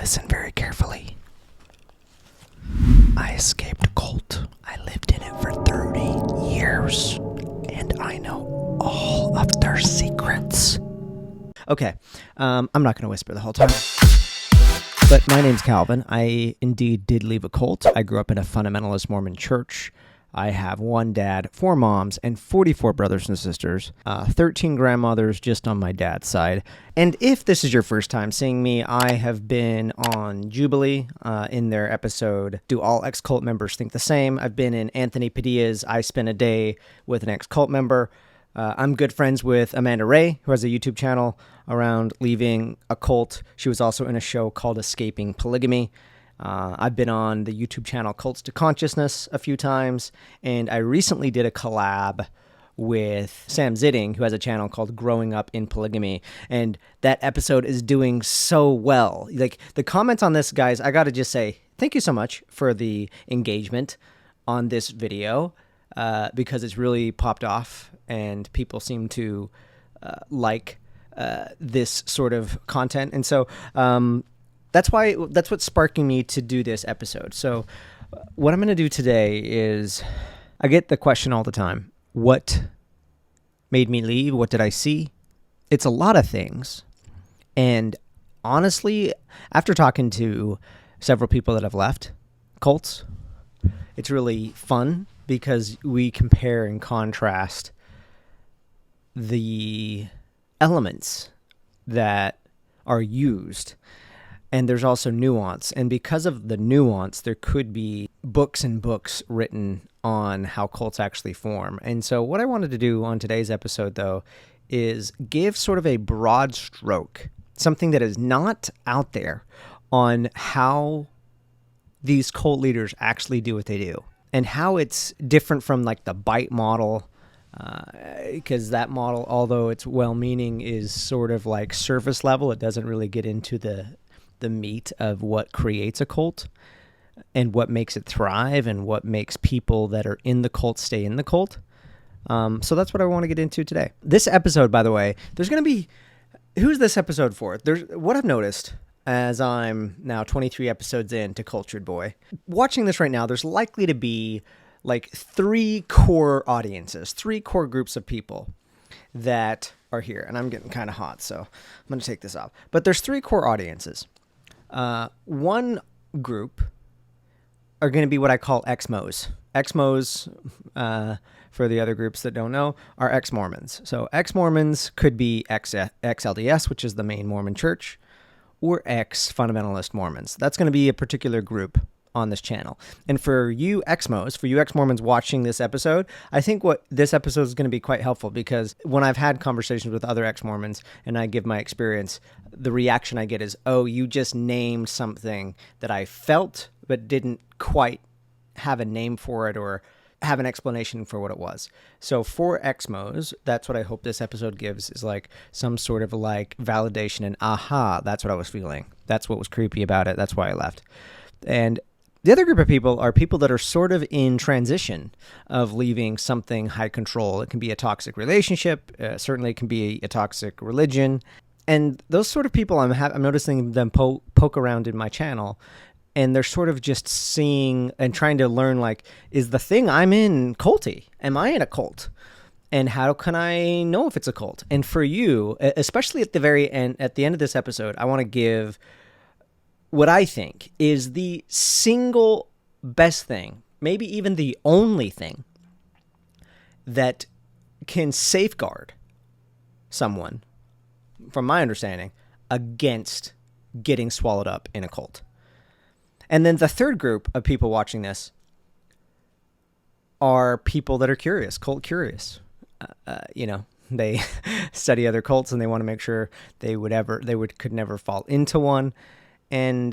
Listen very carefully. I escaped a cult. I lived in it for 30 years, and I know all of their secrets. Okay, I'm not going to whisper the whole time. But my name's Calvin. I indeed did leave a cult. I grew up in a fundamentalist Mormon church. I have one dad, 4 moms, and 44 brothers and sisters, 13 grandmothers just on my dad's side. And if this is your first time seeing me, I have been on Jubilee in their episode, Do All Ex-Cult Members Think the Same? I've been in Anthony Padilla's I Spent a Day with an Ex-Cult Member. I'm good friends with Amanda Ray, who has a YouTube channel around leaving a cult. She was also in a show called Escaping Polygamy. I've been on the YouTube channel Cults to Consciousness a few times, and I recently did a collab with Sam Zitting, who has a channel called Growing Up in Polygamy, and that episode is doing so well. Like, the comments on this, guys, I gotta just say, thank you so much for the engagement on this video, because it's really popped off, and people seem to like this sort of content, and so that's what's sparking me to do this episode. So what I'm going to do today is, I get the question all the time, what made me leave? What did I see? It's a lot of things. And honestly, after talking to several people that have left cults, it's really fun because we compare and contrast the elements that are used. And there's also nuance. And because of the nuance, there could be books and books written on how cults actually form. And so what I wanted to do on today's episode, though, is give sort of a broad stroke, something that is not out there, on how these cult leaders actually do what they do and how it's different from like the bite model, because that model, although it's well-meaning, is sort of like surface level. It doesn't really get into the meat of what creates a cult and what makes it thrive and what makes people that are in the cult stay in the cult. So that's what I want to get into today. This episode, by the way, there's going to be... Who's this episode for? What I've noticed, as I'm now 23 episodes in to Cultured Boy, watching this right now, there's likely to be like 3 core audiences, 3 core groups of people that are here. And I'm getting kind of hot, so I'm going to take this off. But there's 3 core audiences. One group are going to be what I call ex-Mos. Ex-Mos, for the other groups that don't know, are ex-Mormons. So ex-Mormons could be ex-LDS, which is the main Mormon church, or ex-Fundamentalist Mormons. That's going to be a particular group on this channel. And for you ex-Mos, for you ex-Mormons watching this episode, I think what this episode is going to be quite helpful, because when I've had conversations with other ex-Mormons and I give my experience, the reaction I get is, oh, you just named something that I felt but didn't quite have a name for it or have an explanation for what it was. So for ex-Mos, that's what I hope this episode gives, is like some sort of like validation and aha, that's what I was feeling. That's what was creepy about it. That's why I left. And the other group of people are people that are sort of in transition of leaving something high control. It can be a toxic relationship. Certainly it can be a toxic religion. And those sort of people, I'm noticing them poke around in my channel, and they're sort of just seeing and trying to learn, like, is the thing I'm in culty? Am I in a cult? And how can I know if it's a cult? And for you, especially at the very end, at the end of this episode, I want to give what I think is the single best thing, maybe even the only thing, that can safeguard someone, from my understanding, against getting swallowed up in a cult. And then the third group of people watching this are people that are curious, cult curious. They study other cults and they want to make sure could never fall into one. And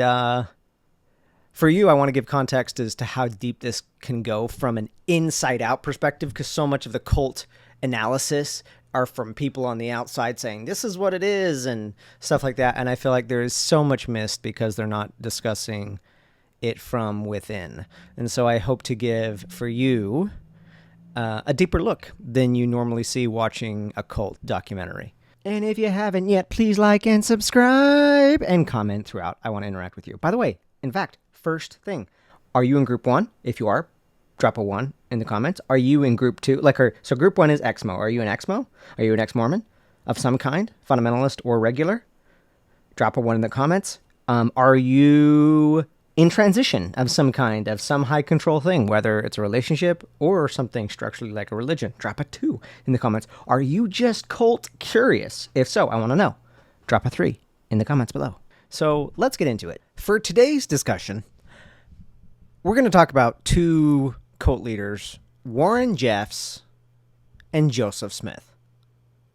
for you, I want to give context as to how deep this can go from an inside-out perspective, because so much of the cult analysis are from people on the outside saying, this is what it is, and stuff like that. And I feel like there is so much missed because they're not discussing it from within. And so I hope to give, for you, a deeper look than you normally see watching a cult documentary. And if you haven't yet, please like and subscribe and comment throughout. I want to interact with you. By the way, in fact, first thing, are you in group 1? If you are, drop a 1 in the comments. Are you in group 2? So group 1 is Exmo. Are you an Exmo? Are you an ex-Mormon of some kind, fundamentalist or regular? Drop a 1 in the comments. Are you in transition of some kind, of some high control thing, whether it's a relationship or something structurally like a religion? Drop a 2 in the comments. Are you just cult curious? If so, I want to know. Drop a 3 in the comments below. So let's get into it. For today's discussion, we're going to talk about 2 cult leaders, Warren Jeffs and Joseph Smith.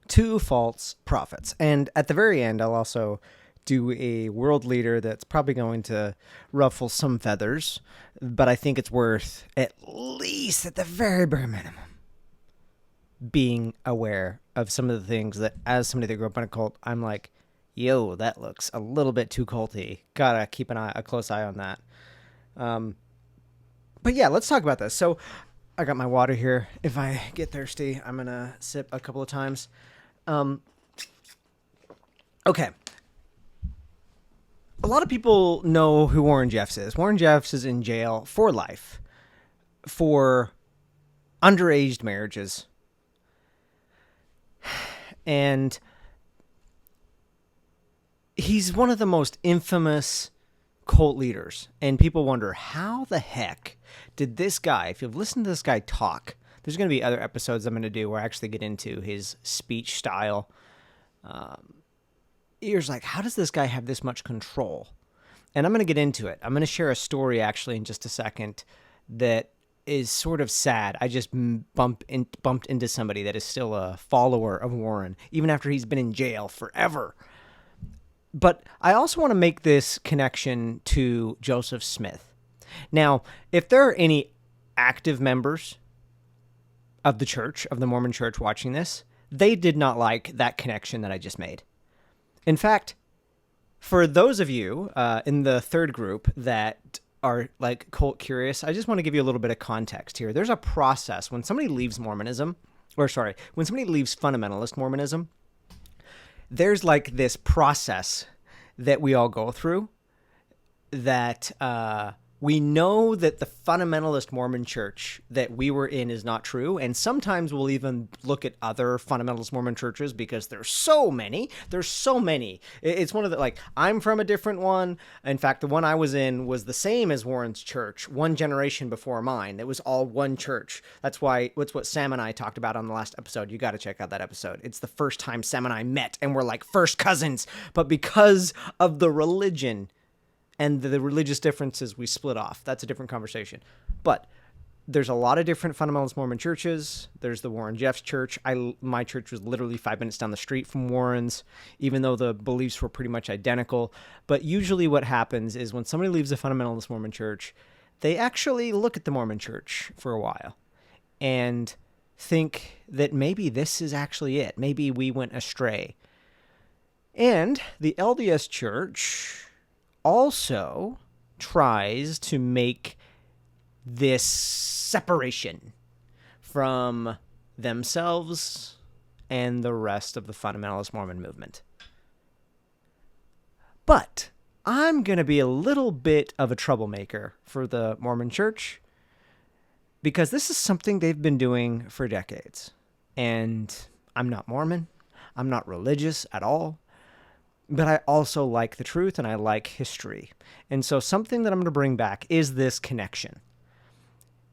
2 false prophets. And at the very end, I'll also do a world leader that's probably going to ruffle some feathers, but I think it's worth, at least at the very bare minimum, being aware of some of the things that, as somebody that grew up in a cult, I'm like, yo, that looks a little bit too culty. Gotta keep a close eye on that. But yeah, let's talk about this. So I got my water here. If I get thirsty, I'm gonna sip a couple of times. Okay. A lot of people know who Warren Jeffs is. Warren Jeffs is in jail for life for underage marriages. And he's one of the most infamous cult leaders. And people wonder, how the heck did this guy, if you've listened to this guy talk, there's going to be other episodes I'm going to do where I actually get into his speech style. You're like, how does this guy have this much control? And I'm going to get into it. I'm going to share a story actually in just a second that is sort of sad. I just bumped into somebody that is still a follower of Warren, even after he's been in jail forever. But I also want to make this connection to Joseph Smith. Now, if there are any active members of the church, of the Mormon church watching this, they did not like that connection that I just made. In fact, for those of you in the third group that are like cult curious, I just want to give you a little bit of context here. There's a process when somebody leaves when somebody leaves fundamentalist Mormonism, there's like this process that we all go through that we know that the fundamentalist Mormon church that we were in is not true. And sometimes we'll even look at other fundamentalist Mormon churches because there's so many. It's one of the, like, I'm from a different one. In fact, the one I was in was the same as Warren's church, one generation before mine. It was all one church. That's what Sam and I talked about on the last episode. You got to check out that episode. It's the first time Sam and I met and we're like first cousins. But because of the religion and the religious differences, we split off. That's a different conversation. But there's a lot of different fundamentalist Mormon churches. There's the Warren Jeffs church. My church was literally 5 minutes down the street from Warren's, even though the beliefs were pretty much identical. But usually what happens is when somebody leaves a fundamentalist Mormon church, they actually look at the Mormon church for a while and think that maybe this is actually it. Maybe we went astray. And the LDS church also tries to make this separation from themselves and the rest of the fundamentalist Mormon movement. But I'm going to be a little bit of a troublemaker for the Mormon church because this is something they've been doing for decades. And I'm not Mormon. I'm not religious at all. But I also like the truth and I like history. And so something that I'm going to bring back is this connection.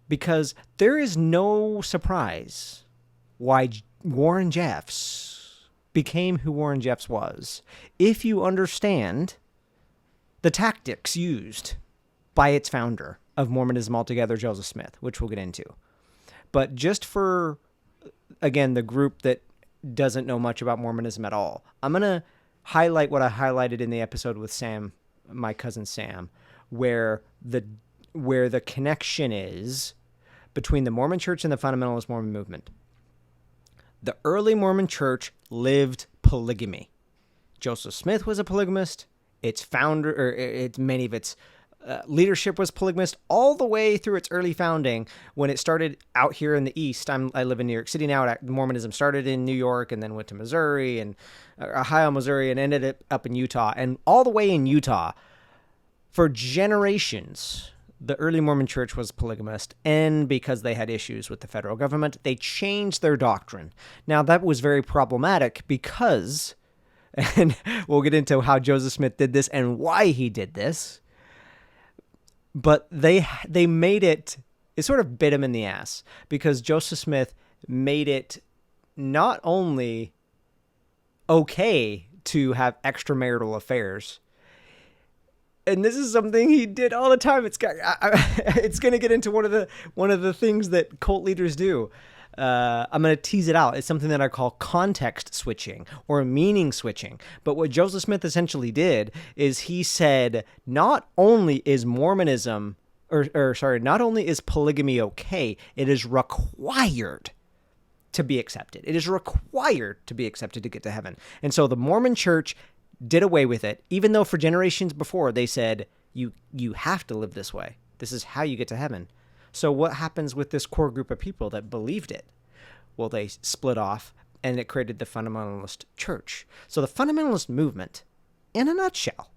Because there is no surprise why Warren Jeffs became who Warren Jeffs was if you understand the tactics used by its founder of Mormonism altogether, Joseph Smith, which we'll get into. But just for, again, the group that doesn't know much about Mormonism at all, I'm going to highlight what I highlighted in the episode with Sam, my cousin Sam, where the connection is between the Mormon church and the fundamentalist Mormon movement. The early Mormon church lived polygamy. Joseph Smith was a polygamist. Its founder, or many of its leadership was polygamist all the way through its early founding. When it started out here in the East, I live in New York City now. Mormonism started in New York and then went to Missouri and Ohio, Missouri, and ended up in Utah. And all the way in Utah, for generations, the early Mormon church was polygamist. And because they had issues with the federal government, they changed their doctrine. Now, that was very problematic because, and we'll get into how Joseph Smith did this and why he did this, but they made it sort of bit him in the ass, because Joseph Smith made it not only okay to have extramarital affairs, and this is something he did all the time. It's going to get into one of the things that cult leaders do. I'm going to tease it out. It's something that I call context switching or meaning switching. But what Joseph Smith essentially did is he said, not only is Mormonism, not only is polygamy okay, it is required to be accepted. It is required to be accepted to get to heaven. And so the Mormon church did away with it, even though for generations before they said, you have to live this way. This is how you get to heaven. So what happens with this core group of people that believed it? Well, they split off, and it created the Fundamentalist church. So the Fundamentalist movement, in a nutshell,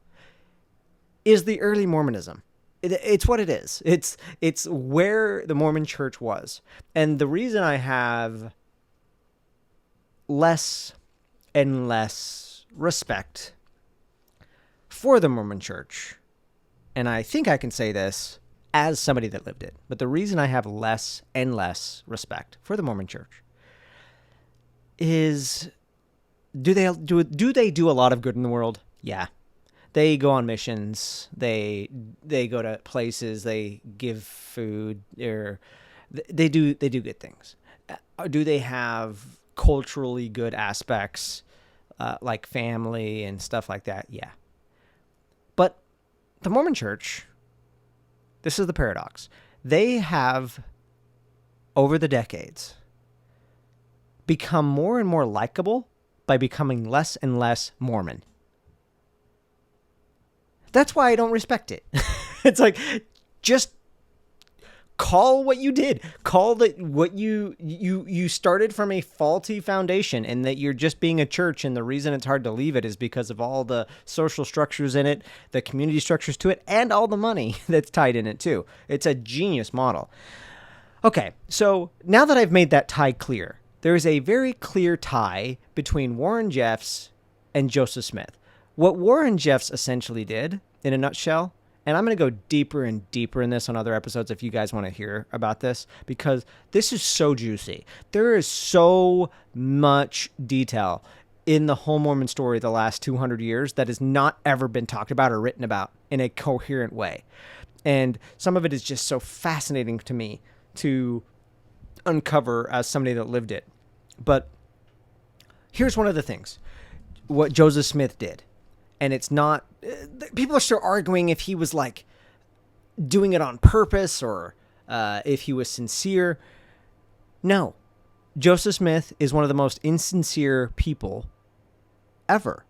is the early Mormonism. It's what it is. It's where the Mormon church was. And the reason I have less and less respect for the Mormon church, and I think I can say this as somebody that lived it, but the reason I have less and less respect for the Mormon church is, do they do a lot of good in the world? Yeah. They go on missions. They go to places. They give food. Or they do good things. Do they have culturally good aspects, like family and stuff like that? Yeah. But the Mormon church, this is the paradox. They have, over the decades, become more and more likable by becoming less and less Mormon. That's why I don't respect it. It's like, just call what you did. Call that what you started from a faulty foundation, and that you're just being a church, and the reason it's hard to leave it is because of all the social structures in it, the community structures to it, and all the money that's tied in it too. It's a genius model. Okay, so now that I've made that tie clear, there is a very clear tie between Warren Jeffs and Joseph Smith. What Warren Jeffs essentially did, in a nutshell, and I'm going to go deeper and deeper in this on other episodes if you guys want to hear about this, because this is so juicy. There is so much detail in the whole Mormon story the last 200 years that has not ever been talked about or written about in a coherent way. And some of it is just so fascinating to me to uncover as somebody that lived it. But here's one of the things, what Joseph Smith did. And it's not, people are still arguing if he was like doing it on purpose or if he was sincere. No, Joseph Smith is one of the most insincere people ever.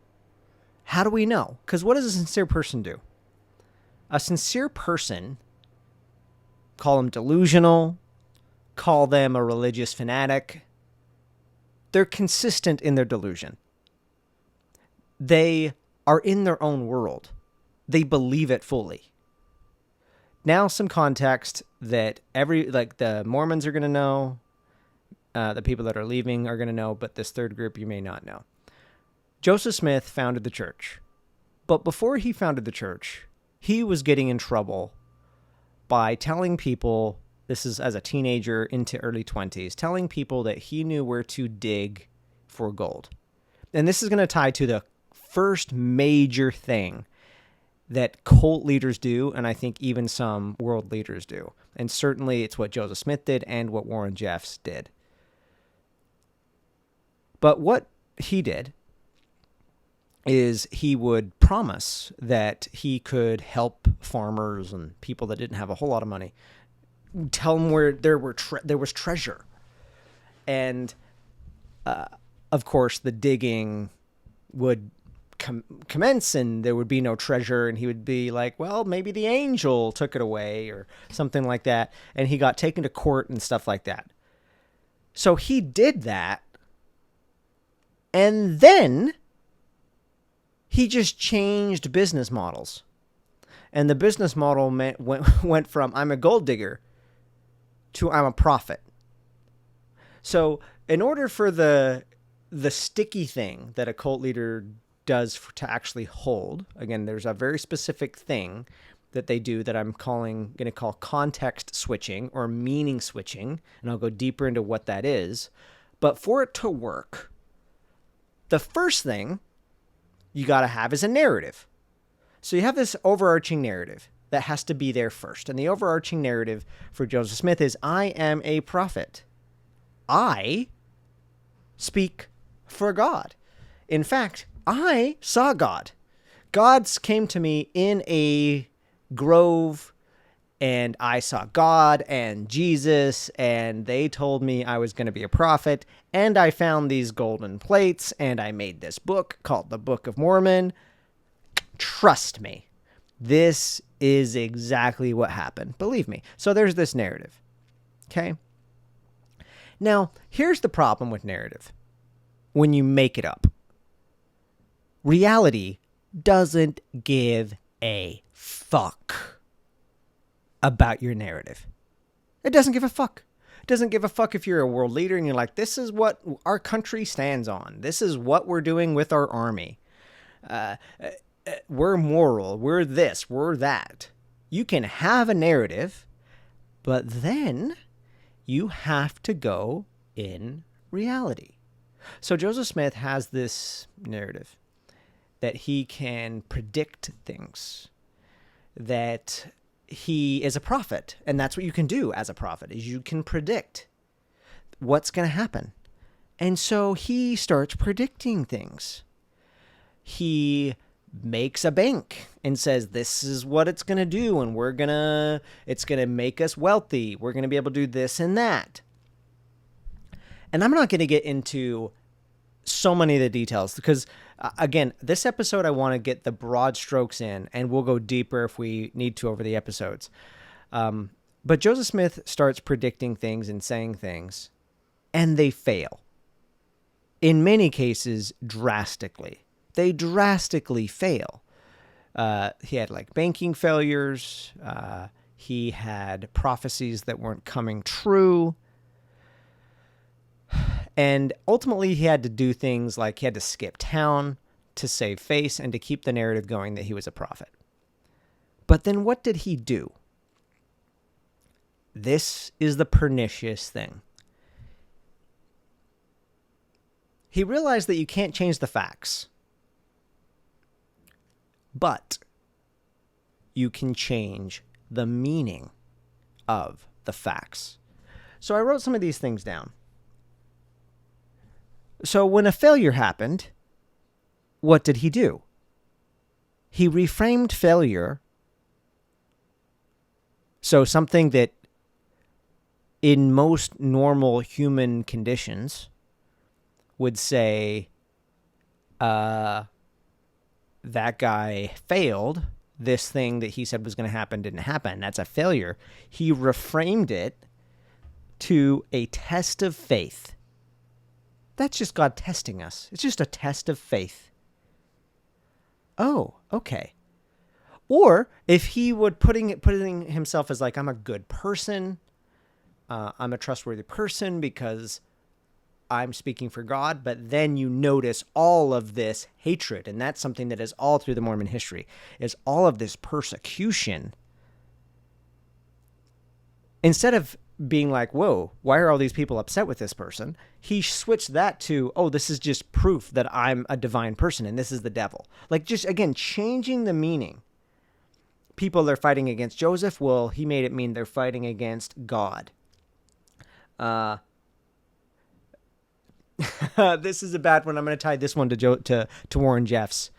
How do we know? Because what does a sincere person do? A sincere person, call them delusional, call them a religious fanatic. They're consistent in their delusion. They are in their own world. They believe it fully. Now, some context that the Mormons are going to know, the people that are leaving are going to know, but this third group you may not know. Joseph Smith founded the church. But before he founded the church, he was getting in trouble by telling people, this is as a teenager into early 20s, telling people that he knew where to dig for gold. And this is going to tie to the first major thing that cult leaders do, and I think even some world leaders do. And certainly it's what Joseph Smith did and what Warren Jeffs did. But what he did is he would promise that he could help farmers and people that didn't have a whole lot of money, tell them where there was treasure. And of course, the digging would commence and there would be no treasure, and he would be like, well, maybe the angel took it away or something like that, and he got taken to court and stuff like that. So he did that, and then he just changed business models. And the business model went from I'm a gold digger to I'm a prophet. So in order for the sticky thing that a cult leader does to actually hold, again, there's a very specific thing that they do that I'm going to call context switching or meaning switching, and I'll go deeper into what that is. But for it to work, the first thing you got to have is a narrative. So you have this overarching narrative that has to be there first. And the overarching narrative for Joseph Smith is, I am a prophet. I speak for God. In fact, I saw God. God came to me in a grove, and I saw God and Jesus, and they told me I was going to be a prophet, and I found these golden plates, and I made this book called the Book of Mormon. Trust me, this is exactly what happened. Believe me. So there's this narrative. Okay? Now, here's the problem with narrative. When you make it up, reality doesn't give a fuck about your narrative. It doesn't give a fuck. It doesn't give a fuck if you're a world leader and you're like, this is what our country stands on. This is what we're doing with our army. We're moral. We're this. We're that. You can have a narrative, but then you have to go in reality. So Joseph Smith has this narrative that he can predict things, that he is a prophet, and that's what you can do as a prophet, is you can predict what's going to happen. And so he starts predicting things. He makes a bank and says, this is what it's going to do, and it's going to make us wealthy. We're going to be able to do this and that. And I'm not going to get into so many of the details because, again, this episode I want to get the broad strokes in, and we'll go deeper if we need to over the episodes. But Joseph Smith starts predicting things and saying things, and they fail. In many cases, drastically. They drastically fail. He had like banking failures. He had prophecies that weren't coming true. And ultimately, he had to do things like he had to skip town to save face and to keep the narrative going that he was a prophet. But then what did he do? This is the pernicious thing. He realized that you can't change the facts, but you can change the meaning of the facts. So I wrote some of these things down. So when a failure happened, what did he do? He reframed failure. So something that in most normal human conditions would say, that guy failed. This thing that he said was going to happen didn't happen. That's a failure. He reframed it to a test of faith. That's just God testing us. It's just a test of faith. Oh, okay. Or if he would putting himself as like, I'm a good person, I'm a trustworthy person because I'm speaking for God, but then you notice all of this hatred, and that's something that is all through the Mormon history, is all of this persecution. Instead of being like, whoa, why are all these people upset with this person? He switched that to, oh, this is just proof that I'm a divine person and this is the devil. Like, just, again, changing the meaning. People are fighting against Joseph. Well, he made it mean they're fighting against God. This is a bad one. I'm going to tie this one to Warren Jeffs.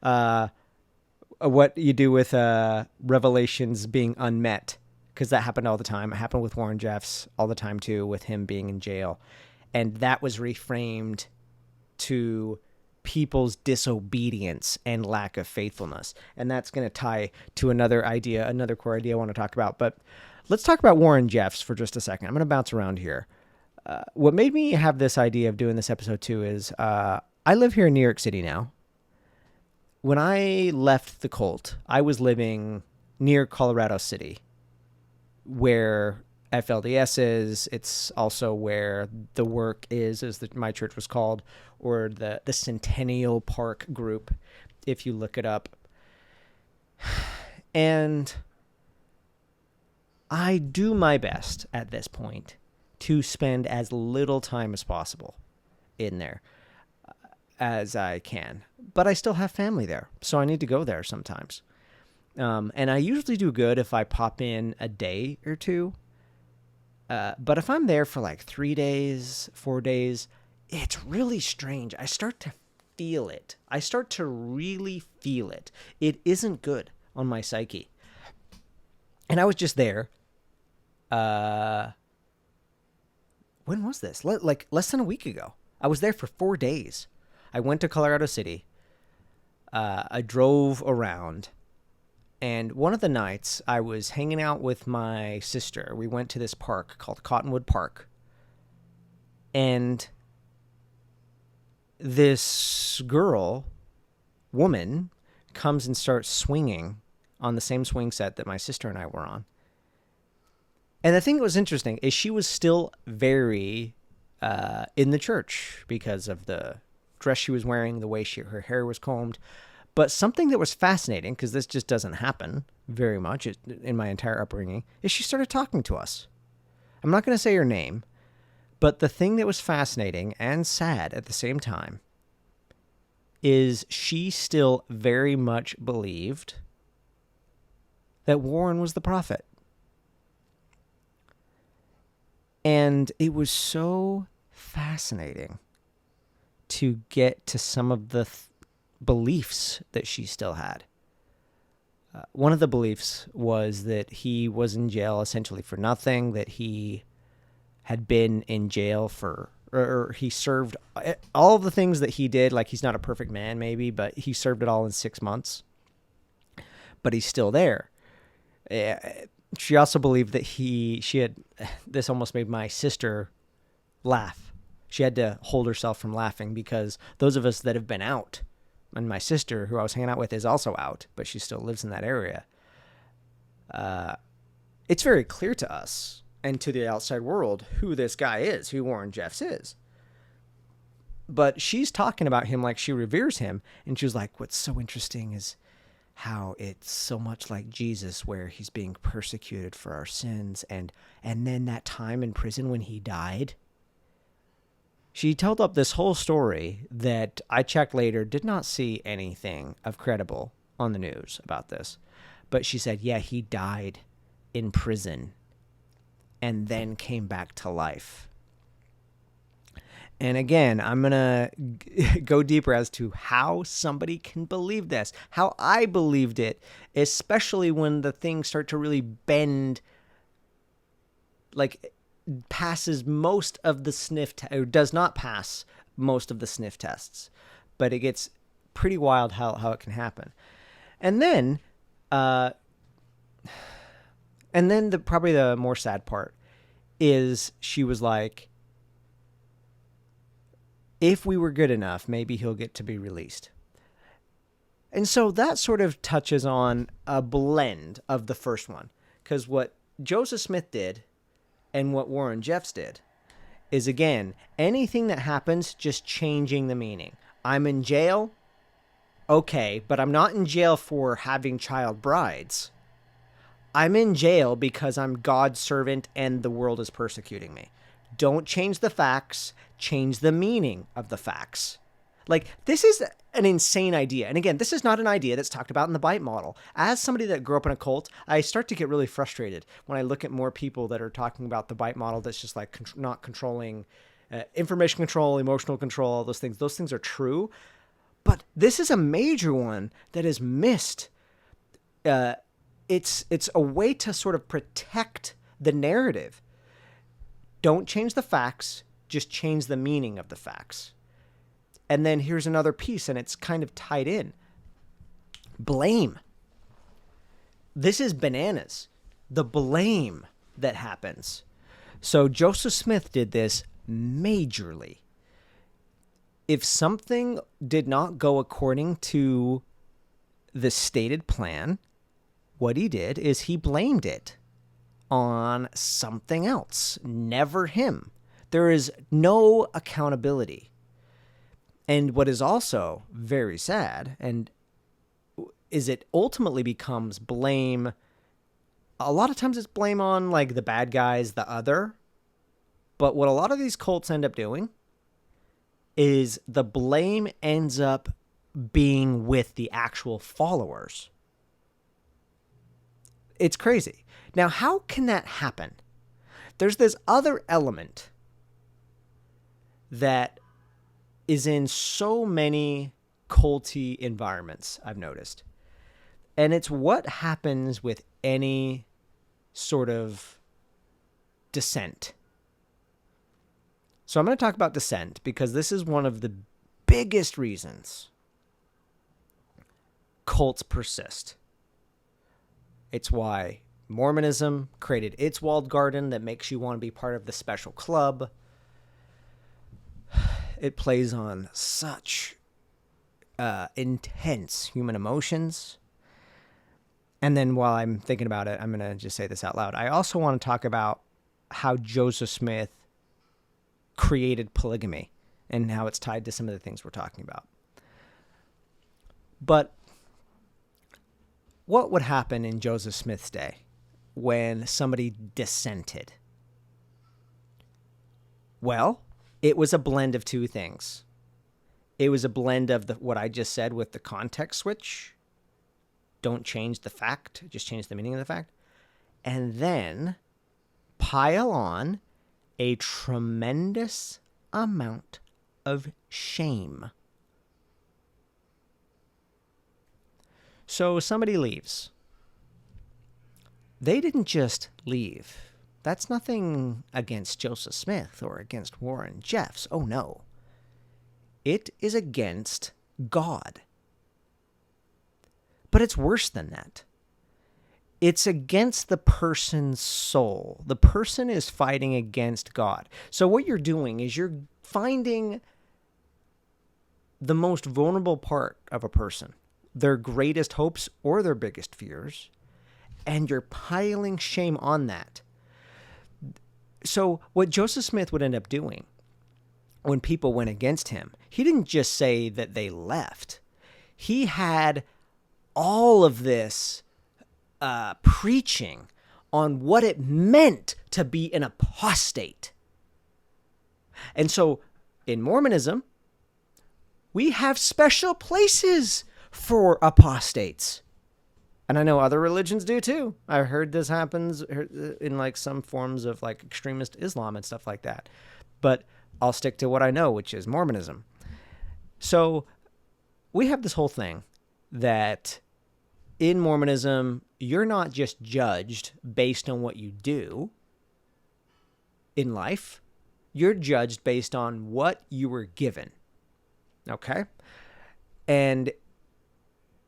What you do with revelations being unmet. Because that happened all the time. It happened with Warren Jeffs all the time, too, with him being in jail. And that was reframed to people's disobedience and lack of faithfulness. And that's going to tie to another core idea I want to talk about. But let's talk about Warren Jeffs for just a second. I'm going to bounce around here. What made me have this idea of doing this episode too is I live here in New York City now. When I left the cult, I was living near Colorado City, where FLDS is. It's also where the work is, as my church was called, or the Centennial Park group, if you look it up. And I do my best at this point to spend as little time as possible in there as I can. But I still have family there, so I need to go there sometimes. And I usually do good if I pop in a day or two. But if I'm there for like 3 days, 4 days, it's really strange. I start to feel it. I start to really feel it. It isn't good on my psyche. And I was just there. When was this? Like less than a week ago. I was there for 4 days. I went to Colorado City. I drove around. And one of the nights, I was hanging out with my sister. We went to this park called Cottonwood Park. And this woman, comes and starts swinging on the same swing set that my sister and I were on. And the thing that was interesting is she was still very in the church because of the dress she was wearing, the way her hair was combed. But something that was fascinating, because this just doesn't happen very much in my entire upbringing, is she started talking to us. I'm not going to say her name, but the thing that was fascinating and sad at the same time is she still very much believed that Warren was the prophet. And it was so fascinating to get to some of the beliefs that she still had. One of the beliefs was that he was in jail essentially for nothing, that he had been in jail or he served all of the things that he did. Like, he's not a perfect man maybe, but he served it all in 6 months, but he's still there. She also believed that she had, this almost made my sister laugh. She had to hold herself from laughing because those of us that have been out, and my sister, who I was hanging out with, is also out, but she still lives in that area. It's very clear to us and to the outside world who this guy is, who Warren Jeffs is. But she's talking about him like she reveres him, and she was like, what's so interesting is how it's so much like Jesus, where he's being persecuted for our sins, and then that time in prison when he died. She told up this whole story that I checked later, did not see anything of credible on the news about this. But she said, yeah, he died in prison and then came back to life. And again, I'm going to go deeper as to how somebody can believe this, how I believed it, especially when the things start to really bend, like passes most of the sniff or does not pass most of the sniff tests, but it gets pretty wild how it can happen. And then probably the more sad part is she was like, if we were good enough, maybe he'll get to be released. And so that sort of touches on a blend of the first one, because what Joseph Smith did and what Warren Jeffs did is, again, anything that happens, just changing the meaning. I'm in jail, okay, but I'm not in jail for having child brides. I'm in jail because I'm God's servant and the world is persecuting me. Don't change the facts, change the meaning of the facts. Like, this is an insane idea. And again, this is not an idea that's talked about in the Bite model. As somebody that grew up in a cult, I start to get really frustrated when I look at more people that are talking about the Bite model that's just like not controlling information control, emotional control, all those things. Those things are true. But this is a major one that is missed. It's a way to sort of protect the narrative. Don't change the facts, just change the meaning of the facts. And then here's another piece, and it's kind of tied in. Blame. This is bananas. The blame that happens. So Joseph Smith did this majorly. If something did not go according to the stated plan, what he did is he blamed it on something else, never him. There is no accountability. And what is also very sad is it ultimately becomes blame. A lot of times it's blame on like the bad guys, the other. But what a lot of these cults end up doing is the blame ends up being with the actual followers. It's crazy. Now, how can that happen? There's this other element that is in so many culty environments, I've noticed. And it's what happens with any sort of dissent. So I'm going to talk about dissent because this is one of the biggest reasons cults persist. It's why Mormonism created its walled garden that makes you want to be part of the special club. It plays on such intense human emotions. And then while I'm thinking about it, I'm going to just say this out loud. I also want to talk about how Joseph Smith created polygamy and how it's tied to some of the things we're talking about. But what would happen in Joseph Smith's day when somebody dissented? Well, it was a blend of two things. It was a blend of what I just said with the context switch. Don't change the fact, just change the meaning of the fact. And then pile on a tremendous amount of shame. So somebody leaves. They didn't just leave. That's nothing against Joseph Smith or against Warren Jeffs. Oh, no. It is against God. But it's worse than that. It's against the person's soul. The person is fighting against God. So what you're doing is you're finding the most vulnerable part of a person, their greatest hopes or their biggest fears, and you're piling shame on that. So what Joseph Smith would end up doing when people went against him, he didn't just say that they left. He had all of this preaching on what it meant to be an apostate. And so in Mormonism, we have special places for apostates. And I know other religions do too. I heard this happens in like some forms of like extremist Islam and stuff like that. But I'll stick to what I know, which is Mormonism. So we have this whole thing that in Mormonism, you're not just judged based on what you do in life. You're judged based on what you were given. Okay? And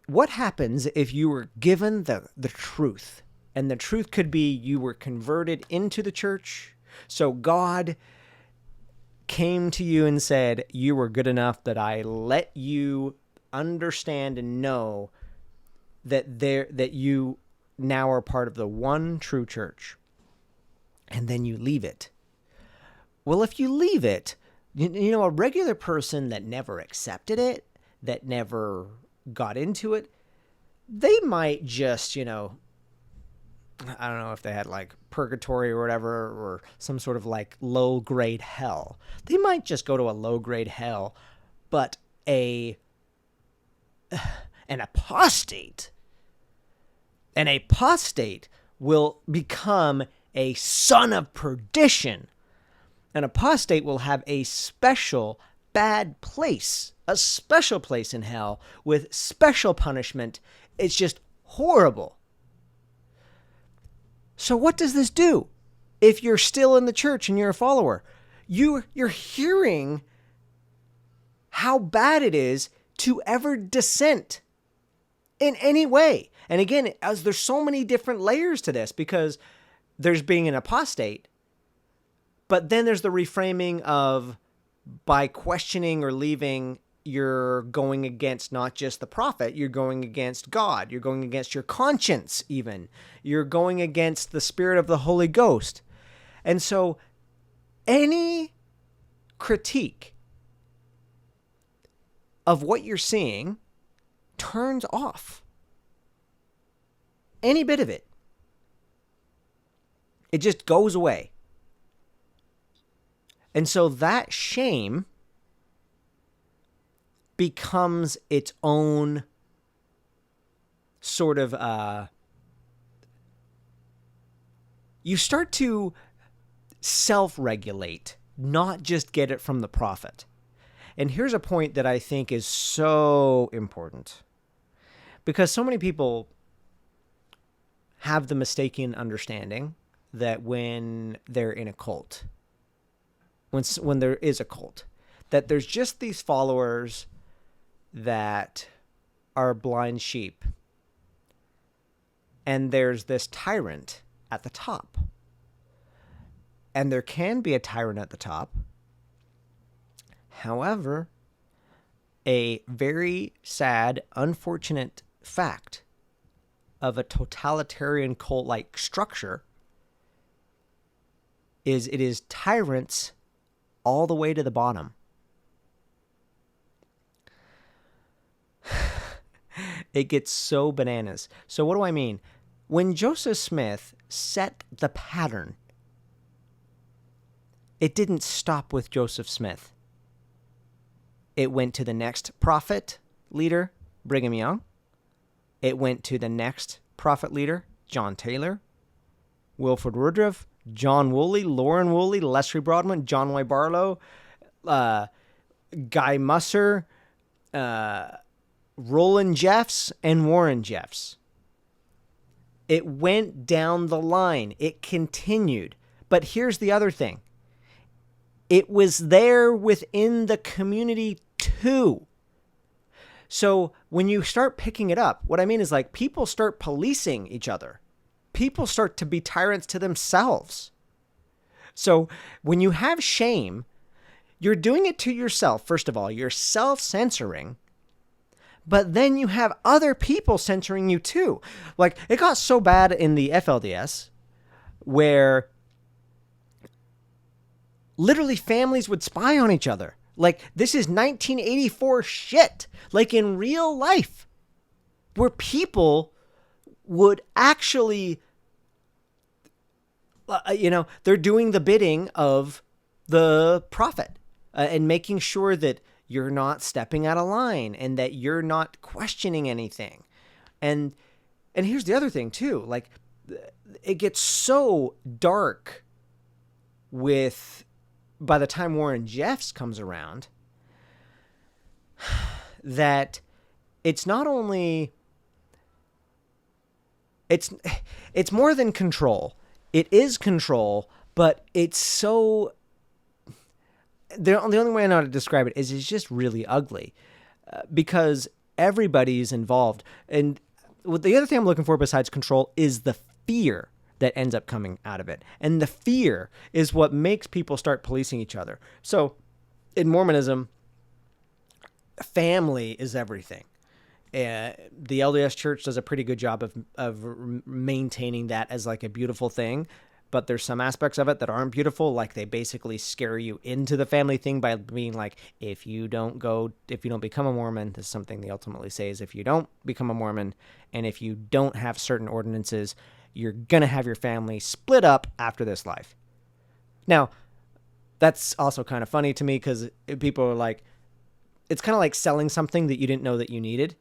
what happens if you were given the truth? And the truth could be you were converted into the church. So God came to you and said, you were good enough that I let you understand and know that you now are part of the one true church. And then you leave it. Well, if you leave it, you know, a regular person that never accepted it, that never got into it, they might just, you know, I don't know if they had like purgatory or whatever, or some sort of like low grade hell. They might just go to a low grade hell, but an apostate will become a son of perdition. An apostate will have a special bad place, a special place in hell with special punishment. It's just horrible. So what does this do? If you're still in the church and you're a follower, you're hearing how bad it is to ever dissent in any way. And again, as there's so many different layers to this, because there's being an apostate, but then there's the reframing of, by questioning or leaving, you're going against not just the prophet, you're going against God, you're going against your conscience even, you're going against the Spirit of the Holy Ghost. And so any critique of what you're seeing turns off. Any bit of it. It just goes away. And so that shame becomes its own sort of, you start to self-regulate, not just get it from the prophet. And here's a point that I think is so important, because so many people have the mistaken understanding that when they're in a cult, when there is a cult, that there's just these followers that are blind sheep, and there's this tyrant at the top. And there can be a tyrant at the top. However, a very sad, unfortunate fact of a totalitarian cult-like structure is it is tyrants all the way to the bottom. It gets so bananas. So what do I mean? When Joseph Smith set the pattern, it didn't stop with Joseph Smith. It went to the next prophet leader, Brigham Young. It went to the next prophet leader, John Taylor, Wilford Woodruff, John Woolley, Lauren Woolley, Leslie Broadman, John Y. Barlow, Guy Musser, Roland Jeffs, and Warren Jeffs. It went down the line. It continued. But here's the other thing. It was there within the community too. So when you start picking it up, what I mean is, like, people start policing each other. People start to be tyrants to themselves. So when you have shame, you're doing it to yourself. First of all, you're self-censoring. But then you have other people censoring you too. Like, it got so bad in the FLDS where literally families would spy on each other. Like, this is 1984 shit. Like, in real life, where people would actually, they're doing the bidding of the prophet and making sure that you're not stepping out of line and that you're not questioning anything. And here's the other thing too. Like, it gets so dark by the time Warren Jeffs comes around, that it's not only, it's more than control. It is control, but it's so, the only way I know how to describe it is it's just really ugly, because everybody's involved. And the other thing I'm looking for besides control is the fear that ends up coming out of it. And the fear is what makes people start policing each other. So in Mormonism, family is everything. The LDS Church does a pretty good job of maintaining that as like a beautiful thing. But there's some aspects of it that aren't beautiful. Like, they basically scare you into the family thing by being like, if you don't become a Mormon, this is something they ultimately say, is if you don't become a Mormon and if you don't have certain ordinances, you're going to have your family split up after this life. Now, that's also kind of funny to me, because people are like, it's kind of like selling something that you didn't know that you needed.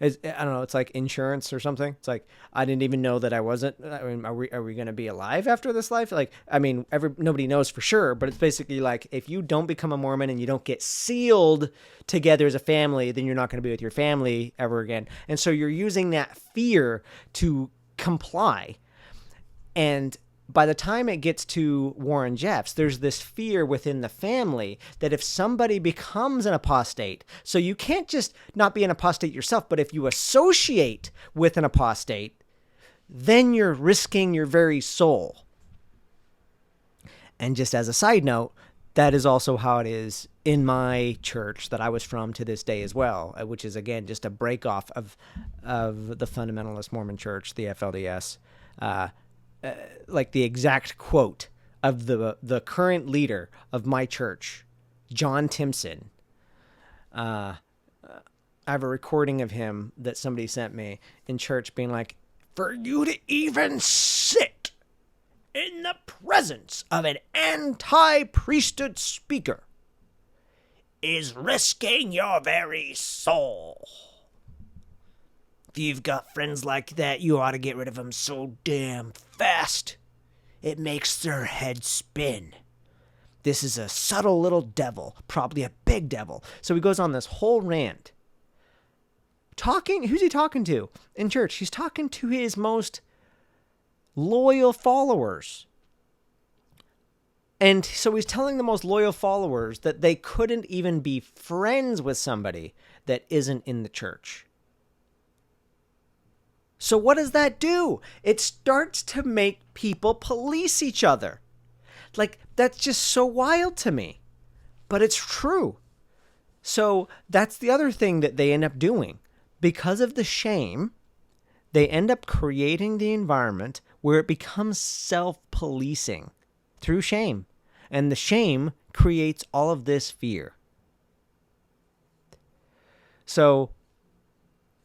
I don't know. It's like insurance or something. It's like, I didn't even know that I wasn't. I mean, are we going to be alive after this life? Like, I mean, nobody knows for sure, but it's basically like, if you don't become a Mormon and you don't get sealed together as a family, then you're not going to be with your family ever again. And so you're using that fear to comply. And by the time it gets to Warren Jeffs, there's this fear within the family that if somebody becomes an apostate, so you can't just not be an apostate yourself, but if you associate with an apostate, then you're risking your very soul. And just as a side note, that is also how it is in my church that I was from to this day as well, which is, again, just a break off of the Fundamentalist Mormon Church, the FLDS. Like the exact quote of the current leader of my church, John Timpson. I have a recording of him that somebody sent me in church being like, for you to even sit in the presence of an anti-priesthood speaker is risking your very soul. If you've got friends like that, you ought to get rid of them so damn fast. It makes their head spin. This is a subtle little devil, probably a big devil. So he goes on this whole rant. Who's he talking to in church? He's talking to his most loyal followers. And so he's telling the most loyal followers that they couldn't even be friends with somebody that isn't in the church. So what does that do? It starts to make people police each other. Like, that's just so wild to me. But it's true. So that's the other thing that they end up doing. Because of the shame, they end up creating the environment where it becomes self-policing through shame. And the shame creates all of this fear. So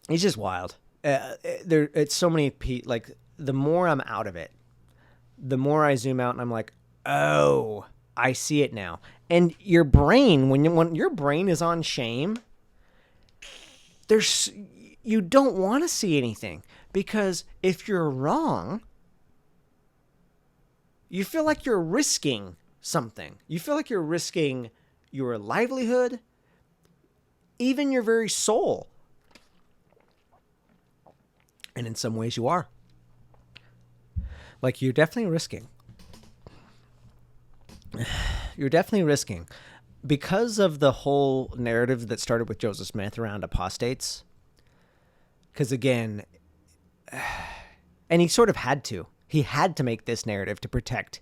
it's just wild. It's so many, like, the more I'm out of it, the more I zoom out and I'm like, oh, I see it now. And your brain, when your brain is on shame, you don't want to see anything, because if you're wrong, you feel like you're risking something. You feel like you're risking your livelihood, even your very soul. And in some ways you are. Like, you're definitely risking. You're definitely risking. Because of the whole narrative that started with Joseph Smith around apostates. Because again, and he sort of had to. He had to make this narrative to protect.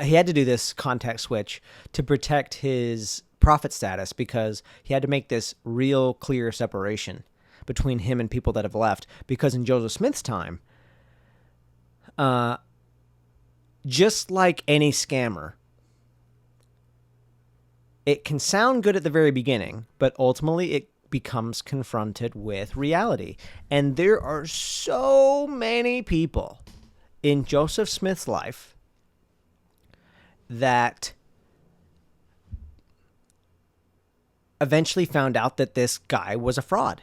He had to do this context switch to protect his prophet status, because he had to make this real clear separation between him and people that have left. Because in Joseph Smith's time, just like any scammer, it can sound good at the very beginning, but ultimately it becomes confronted with reality. And there are so many people in Joseph Smith's life that eventually found out that this guy was a fraud.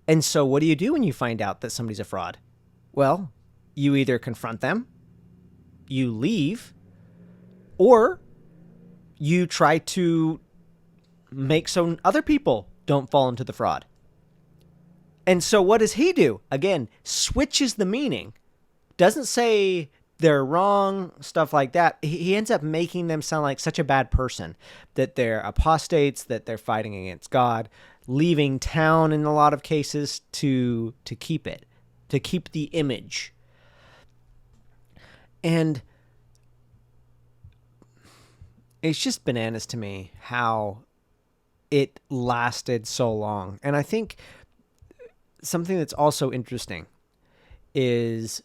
And so what do you do when you find out that somebody's a fraud? Well, you either confront them, you leave, or you try to make so other people don't fall into the fraud. And so what does he do? Again, switches the meaning. Doesn't say they're wrong, stuff like that. He ends up making them sound like such a bad person, that they're apostates, that they're fighting against God, leaving town in a lot of cases to keep it, to keep the image. And it's just bananas to me how it lasted so long. And I think something that's also interesting is,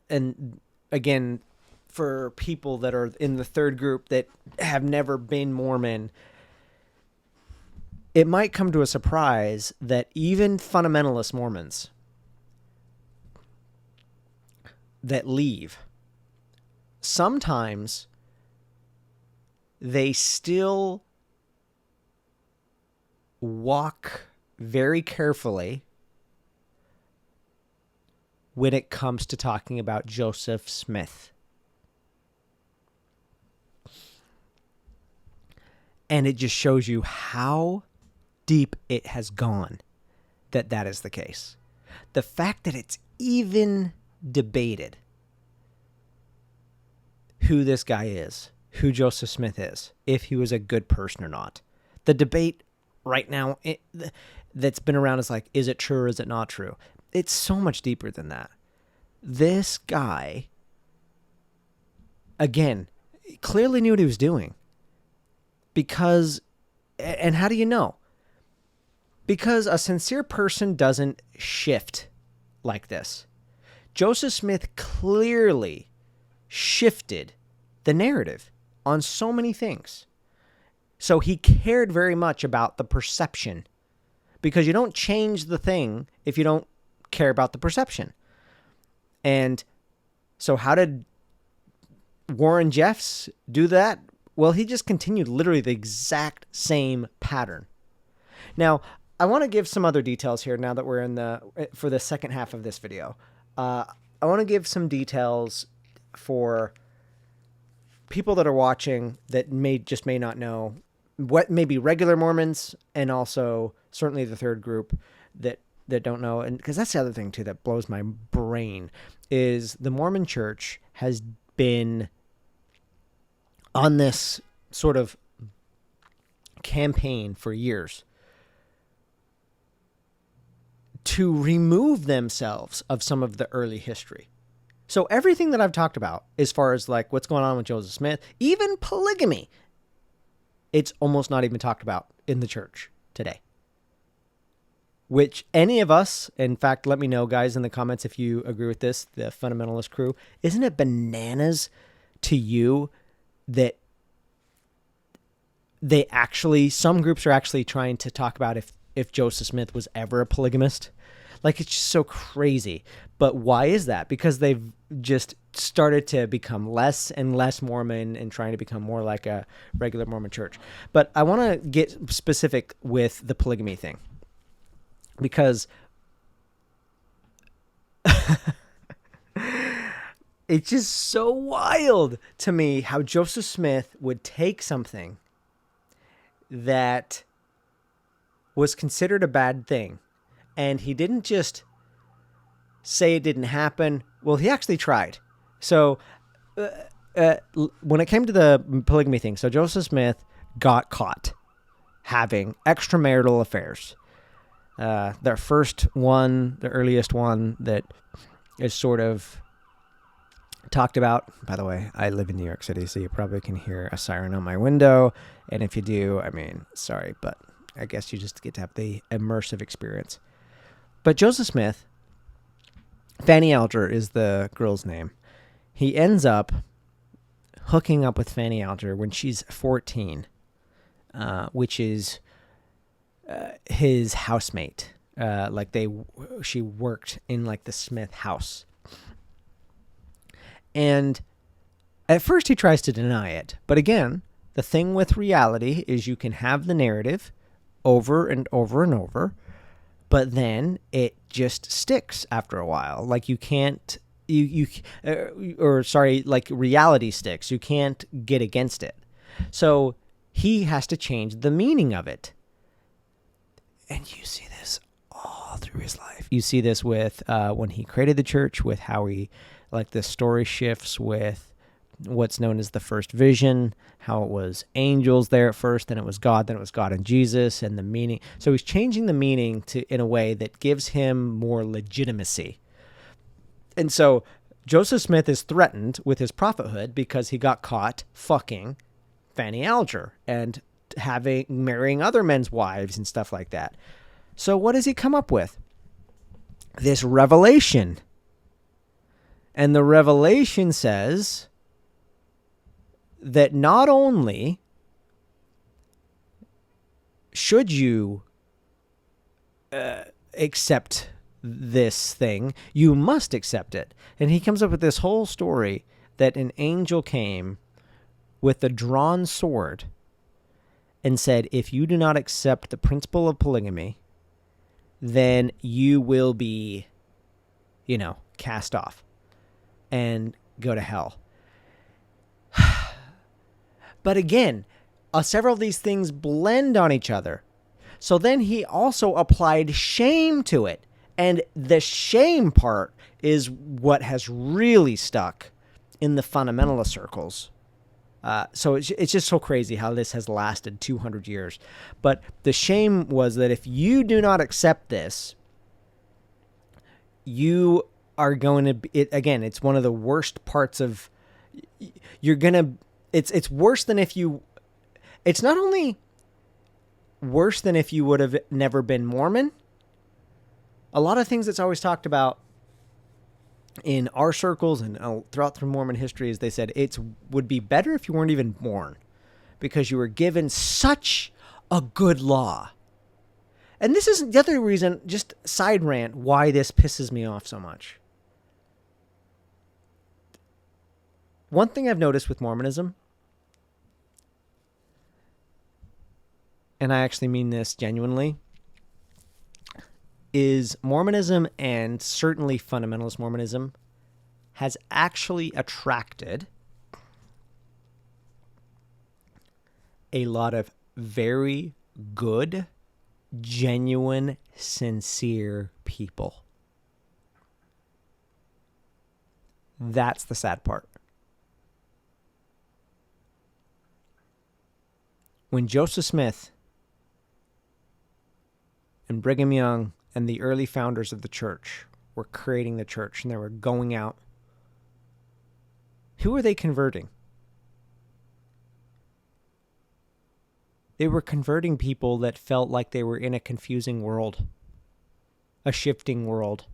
and again, for people that are in the third group that have never been Mormon, it might come to a surprise that even fundamentalist Mormons that leave, sometimes they still walk very carefully when it comes to talking about Joseph Smith. And it just shows you how deep it has gone that is the case. The fact that it's even debated who this guy is, who Joseph Smith is, if he was a good person or not. The debate right now that's been around is like, is it true or is it not true? It's so much deeper than that. This guy, again, clearly knew what he was doing. Because, and how do you know? Because a sincere person doesn't shift like this. Joseph Smith clearly shifted the narrative on so many things. So he cared very much about the perception, because you don't change the thing if you don't care about the perception. And so how did Warren Jeffs do that? Well, he just continued literally the exact same pattern. Now, I want to give some other details here now that we're for the second half of this video. I want to give some details for people that are watching that may not know what maybe regular Mormons, and also certainly the third group that don't know. And because that's the other thing too that blows my brain, is the Mormon Church has been on this sort of campaign for years to remove themselves of some of the early history. So everything that I've talked about as far as like what's going on with Joseph Smith, even polygamy, it's almost not even talked about in the church today. Which any of us, in fact, let me know, guys, in the comments if you agree with this, the fundamentalist crew. Isn't it bananas to you that some groups are actually trying to talk about if Joseph Smith was ever a polygamist? Like, it's just so crazy. But why is that? Because they've just started to become less and less Mormon and trying to become more like a regular Mormon church. But I want to get specific with the polygamy thing, because it's just so wild to me how Joseph Smith would take something that was considered a bad thing, and he didn't just say it didn't happen. Well, he actually tried. So when it came to the polygamy thing, so Joseph Smith got caught having extramarital affairs. Their first one, the earliest one that is sort of talked about. By the way, I live in New York City, so you probably can hear a siren on my window. And if you do, I mean, sorry, but I guess you just get to have the immersive experience. But Joseph Smith, Fanny Alger is the girl's name. He ends up hooking up with Fanny Alger when she's 14, which is his housemate. She worked in like the Smith house. And at first he tries to deny it. But again, the thing with reality is you can have the narrative over and over and over, but then it just sticks after a while. Like you can't, like reality sticks. You can't get against it. So he has to change the meaning of it. And you see this all through his life. You see this with when he created the church, with how he, like the story shifts with what's known as the first vision, how it was angels there at first, then it was God and Jesus, and the meaning. So he's changing the meaning in a way that gives him more legitimacy. And so Joseph Smith is threatened with his prophethood because he got caught fucking Fanny Alger and marrying other men's wives and stuff like that. So what does he come up with? This revelation. And the revelation says that not only should you accept this thing, you must accept it. And he comes up with this whole story that an angel came with a drawn sword and said, if you do not accept the principle of polygamy, then you will be, cast off and go to hell. But again, several of these things blend on each other. So then he also applied shame to it And the shame part is what has really stuck in the fundamentalist circles. So it's just so crazy how this has lasted 200 years. But the shame was that if you do not accept this, you are going to be, again, it's one of the worst parts of, you're going to, it's worse than if you, it's not only worse than if you would have never been Mormon. A lot of things that's always talked about in our circles and throughout the Mormon history is they said it would be better if you weren't even born because you were given such a good law. And this isn't the other reason, just side rant, why this pisses me off so much. One thing I've noticed with Mormonism, and I actually mean this genuinely, is Mormonism, and certainly fundamentalist Mormonism, has actually attracted a lot of very good, genuine, sincere people. That's the sad part. When Joseph Smith and Brigham Young and the early founders of the church were creating the church and they were going out, who were they converting? They were converting people that felt like they were in a confusing world, a shifting world.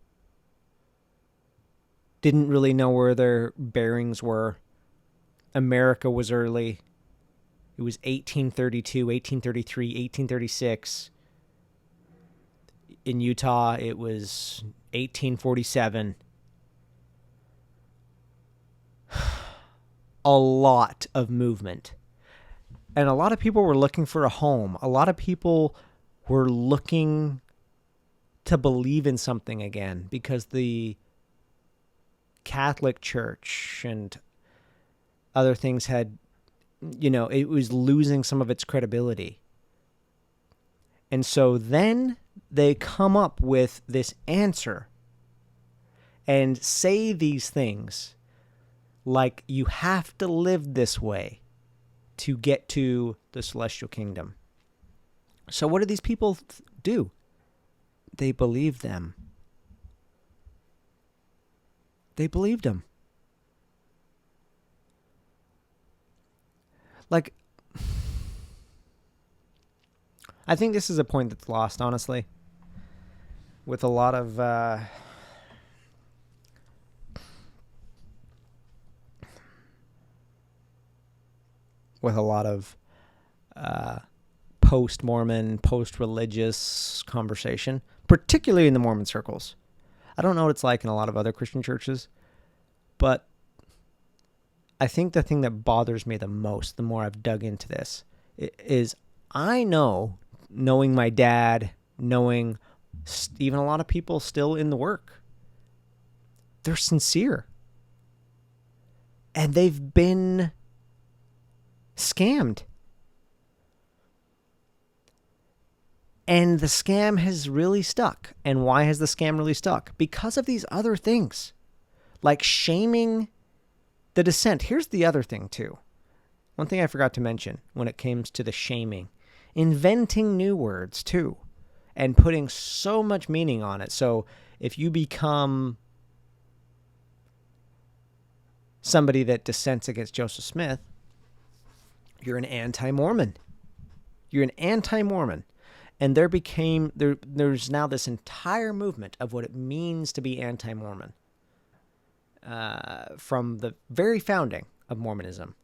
Didn't really know where their bearings were. America was early. It was 1832, 1833, 1836. In Utah, it was 1847. A lot of movement. And a lot of people were looking for a home. A lot of people were looking to believe in something again because the Catholic Church and other things had, it was losing some of its credibility. And so then they come up with this answer and say these things like you have to live this way to get to the celestial kingdom. So what do these people do? They believe them. They believed them. Like, I think this is a point that's lost, honestly, with a lot of post-Mormon, post-religious conversation, particularly in the Mormon circles. I don't know what it's like in a lot of other Christian churches, but I think the thing that bothers me the most, the more I've dug into this, is I know, knowing my dad, knowing even a lot of people still in the work, they're sincere. And they've been scammed. And the scam has really stuck. And why has the scam really stuck? Because of these other things, like shaming the dissent. Here's the other thing, too. One thing I forgot to mention when it comes to the shaming. Inventing new words, too. And putting so much meaning on it. So if you become somebody that dissents against Joseph Smith, you're an anti-Mormon. You're an anti-Mormon. And there's now this entire movement of what it means to be anti-Mormon. From the very founding of Mormonism.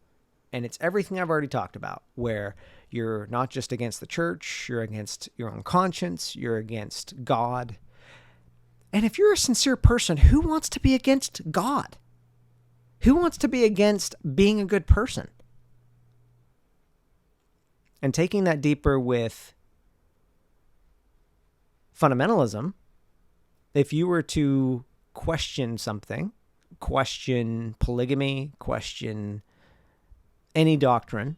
And it's everything I've already talked about, where you're not just against the church, you're against your own conscience, you're against God. And if you're a sincere person, who wants to be against God? Who wants to be against being a good person? And taking that deeper with fundamentalism, if you were to question something, question polygamy, question any doctrine,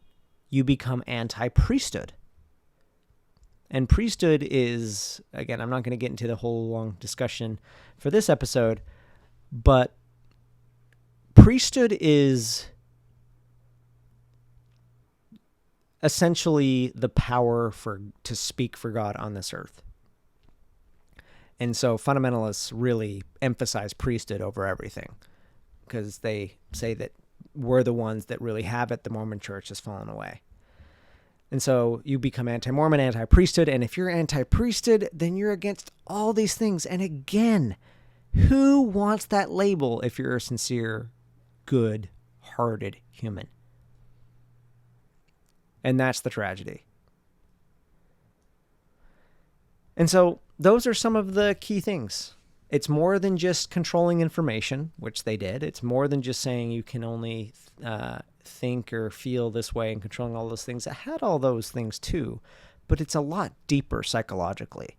you become anti-priesthood. And priesthood is, again, I'm not going to get into the whole long discussion for this episode, but priesthood is essentially the power to speak for God on this earth. And so fundamentalists really emphasize priesthood over everything because they say that we're the ones that really have it. The Mormon church has fallen away. And so you become anti-Mormon, anti-priesthood. And if you're anti-priesthood, then you're against all these things. And again, who wants that label if you're a sincere, good-hearted human? And that's the tragedy. And so those are some of the key things. It's more than just controlling information, which they did. It's more than just saying you can only think or feel this way and controlling all those things. It had all those things too, but it's a lot deeper psychologically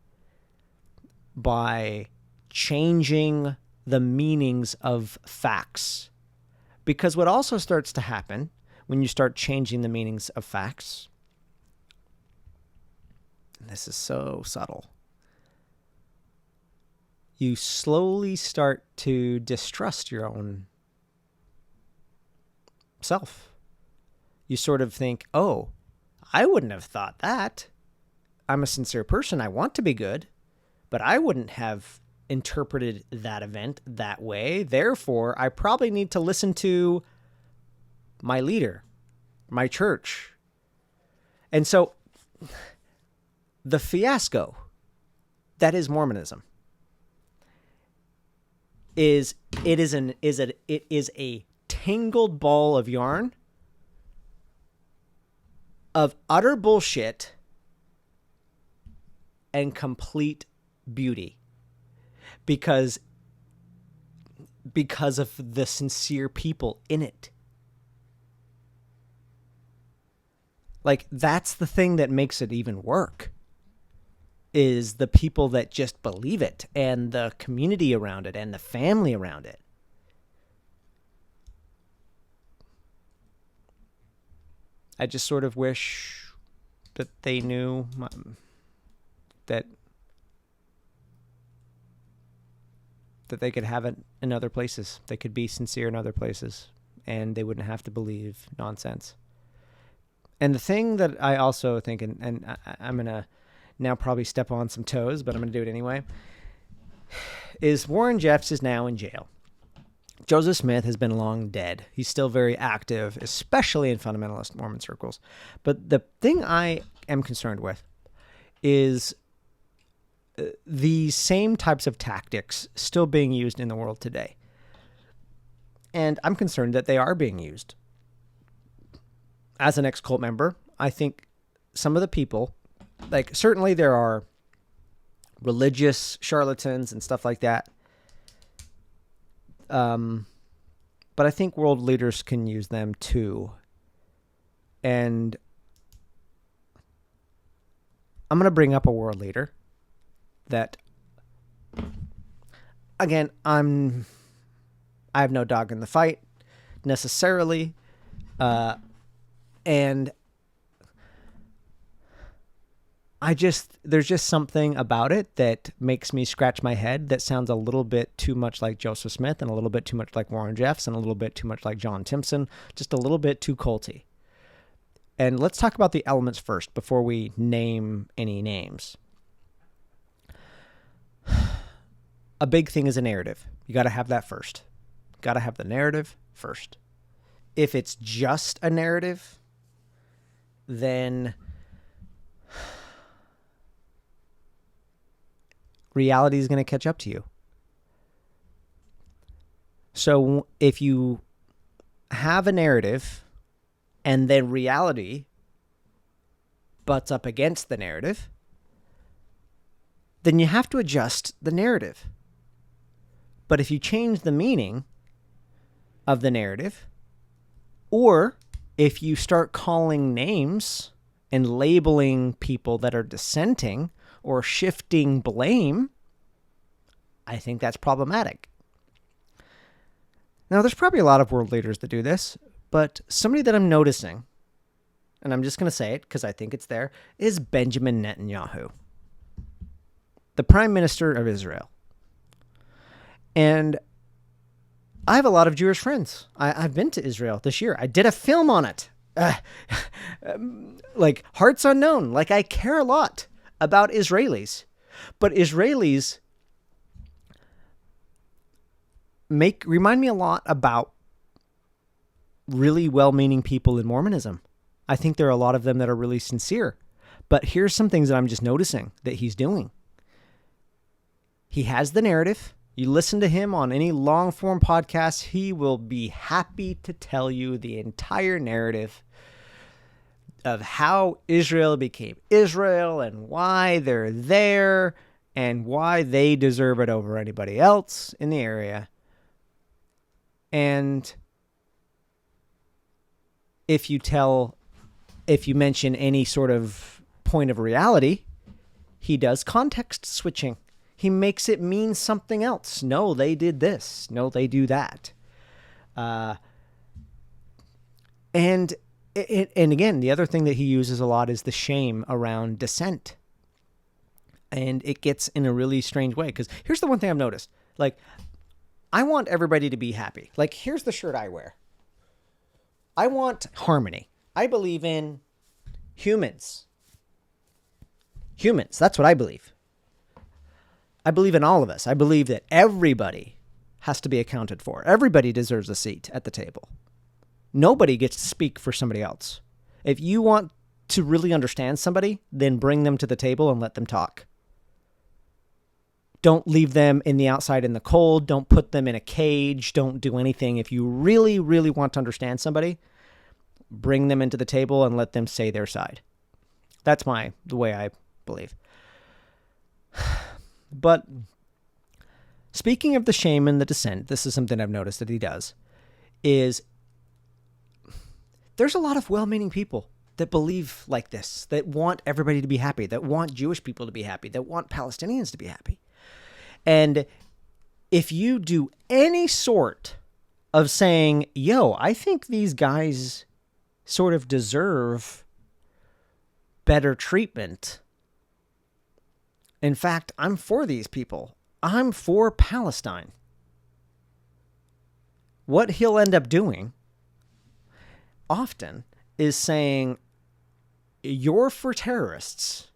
by changing the meanings of facts. Because what also starts to happen when you start changing the meanings of facts, and this is so subtle, you slowly start to distrust your own self. You sort of think, oh, I wouldn't have thought that. I'm a sincere person. I want to be good, but I wouldn't have interpreted that event that way. Therefore, I probably need to listen to my leader, my church. And so the fiasco that is Mormonism is a tangled ball of yarn of utter bullshit and complete beauty because of the sincere people in it. Like, that's the thing that makes it even work, is the people that just believe it and the community around it and the family around it. I just sort of wish that they knew that they could have it in other places. They could be sincere in other places, and they wouldn't have to believe nonsense. And the thing that I also think, and I'm going to now probably step on some toes, but I'm going to do it anyway, is Warren Jeffs is now in jail. Joseph Smith has been long dead. He's still very active, especially in fundamentalist Mormon circles. But the thing I am concerned with is the same types of tactics still being used in the world today. And I'm concerned that they are being used. As an ex-cult member, I think some of the people, like, certainly there are religious charlatans and stuff like that. But I think world leaders can use them too. And I'm going to bring up a world leader that, again, I have no dog in the fight necessarily. And there's just something about it that makes me scratch my head that sounds a little bit too much like Joseph Smith and a little bit too much like Warren Jeffs and a little bit too much like John Timpson, just a little bit too culty. And let's talk about the elements first before we name any names. A big thing is a narrative. You got to have that first. Got to have the narrative first. If it's just a narrative, then reality is going to catch up to you. So if you have a narrative and then reality butts up against the narrative, then you have to adjust the narrative. But if you change the meaning of the narrative, or if you start calling names and labeling people that are dissenting or shifting blame, I think that's problematic. Now, there's probably a lot of world leaders that do this, but somebody that I'm noticing, and I'm just going to say it because I think it's there, is Benjamin Netanyahu, the Prime Minister of Israel. And I have a lot of Jewish friends. I've been to Israel this year. I did a film on it. Like Hearts Unknown. Like I care a lot about Israelis. But Israelis remind me a lot about really well-meaning people in Mormonism. I think there are a lot of them that are really sincere. But here's some things that I'm just noticing that he's doing. He has the narrative. You listen to him on any long-form podcast, he will be happy to tell you the entire narrative of how Israel became Israel and why they're there and why they deserve it over anybody else in the area. And if you mention any sort of point of reality, he does context switching. He makes it mean something else. No, they did this. No, they do that. And again, the other thing that he uses a lot is the shame around dissent. And it gets in a really strange way. Because here's the one thing I've noticed. Like, I want everybody to be happy. Like, here's the shirt I wear. I want harmony. I believe in humans. Humans, that's what I believe. I believe in all of us. I believe that everybody has to be accounted for. Everybody deserves a seat at the table. Nobody gets to speak for somebody else. If you want to really understand somebody, then bring them to the table and let them talk. Don't leave them in the outside in the cold. Don't put them in a cage. Don't do anything. If you really, really want to understand somebody, bring them into the table and let them say their side. That's the way I believe. But speaking of the shame and the dissent, this is something I've noticed that he does, is there's a lot of well-meaning people that believe like this, that want everybody to be happy, that want Jewish people to be happy, that want Palestinians to be happy. And if you do any sort of saying, yo, I think these guys sort of deserve better treatment. In fact, I'm for these people. I'm for Palestine. What he'll end up doing often is saying, you're for terrorists.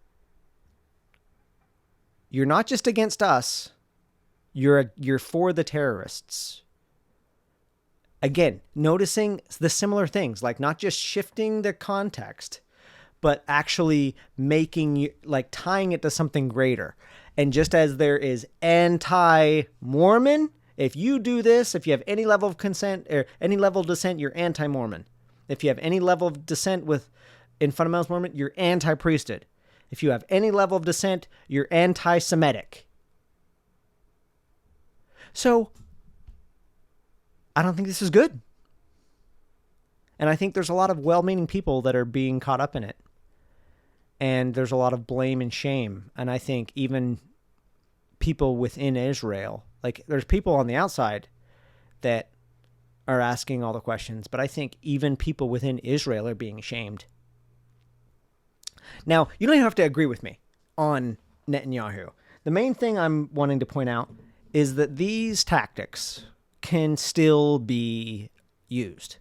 You're not just against us. You're for the terrorists. Again, noticing the similar things, like not just shifting the context, but actually tying it to something greater. And just as there is anti-Mormon, if you do this, if you have any level of consent or any level of dissent, you're anti-Mormon. If you have any level of dissent in fundamentalist Mormon, you're anti-priesthood. If you have any level of dissent, you're anti-Semitic. So, I don't think this is good. And I think there's a lot of well-meaning people that are being caught up in it. And there's a lot of blame and shame. And I think even people within Israel, like there's people on the outside that are asking all the questions, but I think even people within Israel are being shamed. Now, you don't even have to agree with me on Netanyahu. The main thing I'm wanting to point out is that these tactics can still be used.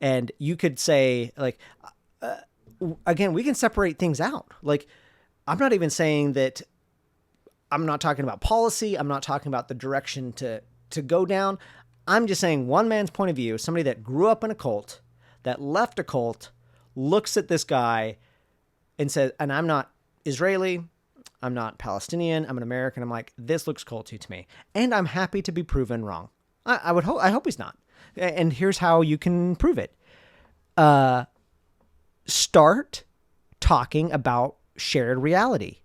And you could say, again, we can separate things out. Like, I'm not even saying that I'm not talking about policy. I'm not talking about the direction to go down. I'm just saying one man's point of view, somebody that grew up in a cult, that left a cult, looks at this guy and says, and I'm not Israeli, I'm not Palestinian, I'm an American. I'm like, this looks culty to me. And I'm happy to be proven wrong. I hope he's not. And here's how you can prove it. Start talking about shared reality.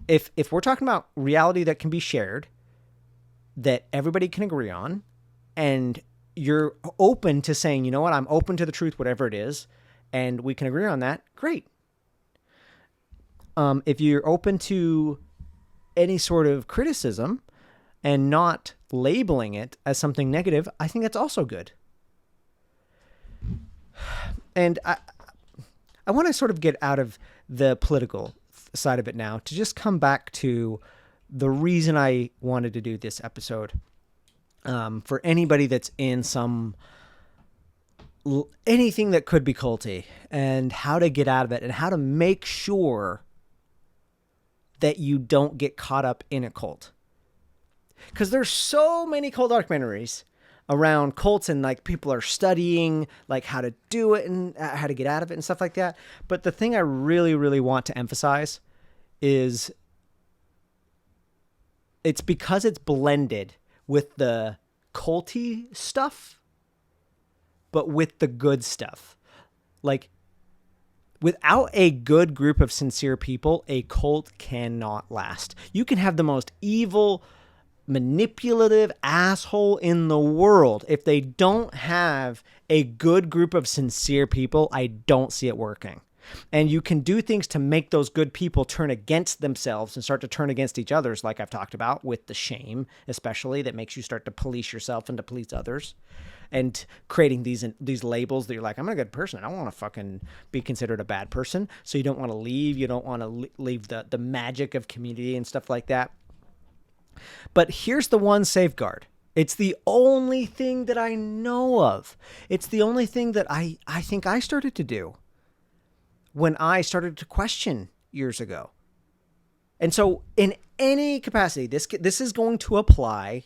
If we're talking about reality that can be shared, that everybody can agree on, and you're open to saying, you know what, I'm open to the truth, whatever it is, and we can agree on that, great. If you're open to any sort of criticism and not labeling it as something negative, I think that's also good. And I want to sort of get out of the political side of it now to just come back to the reason I wanted to do this episode. For anybody that's in anything that could be culty, and how to get out of it, and how to make sure that you don't get caught up in a cult. Because there's so many cult documentaries around cults, and like people are studying like how to do it and how to get out of it and stuff like that. But the thing I really, really want to emphasize is it's because it's blended with the culty stuff, but with the good stuff. Like, without a good group of sincere people, a cult cannot last. You can have the most evil, manipulative asshole in the world. If they don't have a good group of sincere people, I don't see it working. And you can do things to make those good people turn against themselves and start to turn against each others, like I've talked about with the shame, especially, that makes you start to police yourself and to police others. And creating these labels that you're like, I'm a good person. I don't want to fucking be considered a bad person. So you don't want to leave. You don't want to leave the magic of community and stuff like that. But here's the one safeguard. It's the only thing that I know of. It's the only thing that I think I started to do when I started to question years ago. And so in any capacity, this is going to apply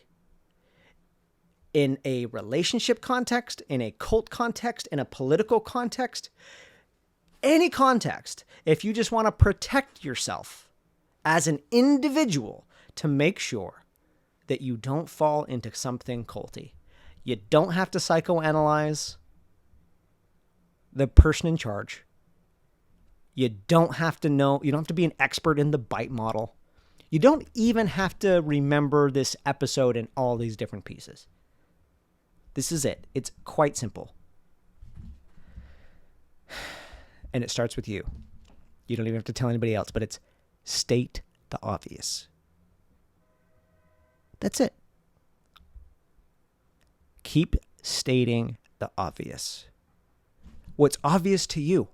in a relationship context, in a cult context, in a political context, any context. If you just want to protect yourself as an individual, to make sure that you don't fall into something culty. You don't have to psychoanalyze the person in charge. You don't have to know, you don't have to be an expert in the bite model. You don't even have to remember this episode in all these different pieces. This is it. It's quite simple. And it starts with you. You don't even have to tell anybody else, but it's state the obvious. That's it. Keep stating the obvious. What's obvious to you.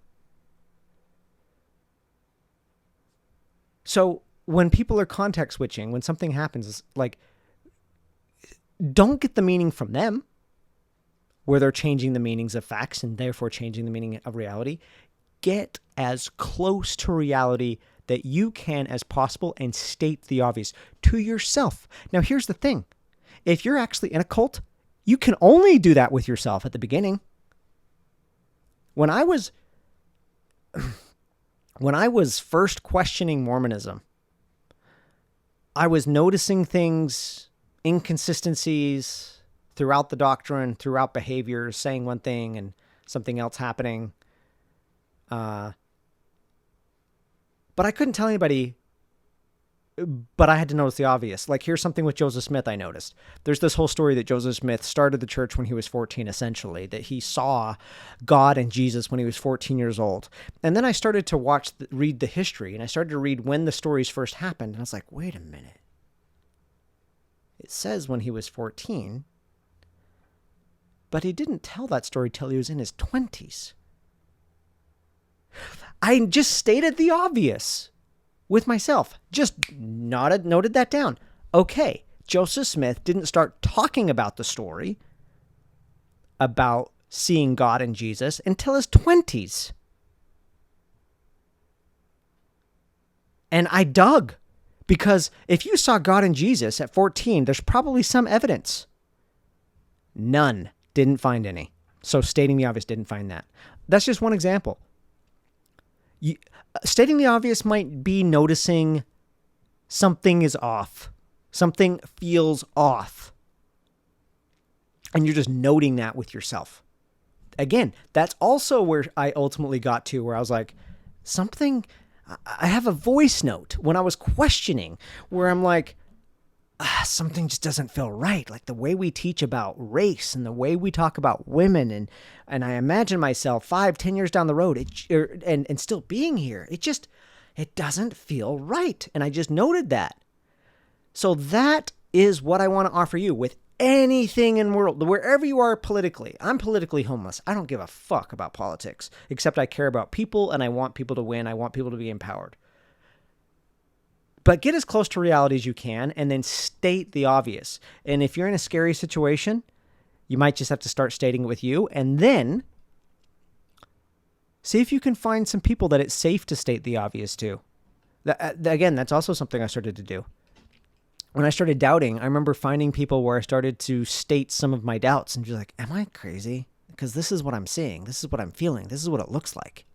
So when people are context switching, when something happens, it's like, don't get the meaning from them, where they're changing the meanings of facts and therefore changing the meaning of reality. Get as close to reality that you can as possible and state the obvious to yourself. Now, here's the thing. If you're actually in a cult, you can only do that with yourself at the beginning. When I was first questioning Mormonism, I was noticing things, inconsistencies throughout the doctrine, throughout behaviors, saying one thing and something else happening. But I couldn't tell anybody, but I had to notice the obvious. Like, here's something with Joseph Smith I noticed. There's this whole story that Joseph Smith started the church when he was 14, essentially, that he saw God and Jesus when he was 14 years old. And then I started to read the history, and I started to read when the stories first happened. And I was like, wait a minute. It says when he was 14, but he didn't tell that story till he was in his 20s. I just stated the obvious with myself. Just noted that down. Okay, Joseph Smith didn't start talking about the story about seeing God and Jesus until his 20s. And I dug, because if you saw God and Jesus at 14, there's probably some evidence. None. Didn't find any. So stating the obvious, didn't find that. That's just one example. Stating the obvious might be noticing something is off. Something feels off. And you're just noting that with yourself. Again, that's also where I ultimately got to, where I was like, I have a voice note when I was questioning, where I'm like, something just doesn't feel right. Like the way we teach about race and the way we talk about women. And I imagine myself 5-10 years down the road and still being here. It doesn't feel right. And I just noted that. So that is what I want to offer you with anything in the world, wherever you are politically. I'm politically homeless. I don't give a fuck about politics, except I care about people and I want people to win. I want people to be empowered. But get as close to reality as you can and then state the obvious. And if you're in a scary situation, you might just have to start stating it with you, and then see if you can find some people that it's safe to state the obvious to. Again, that's also something I started to do. When I started doubting, I remember finding people where I started to state some of my doubts and be like, am I crazy? Because this is what I'm seeing. This is what I'm feeling. This is what it looks like.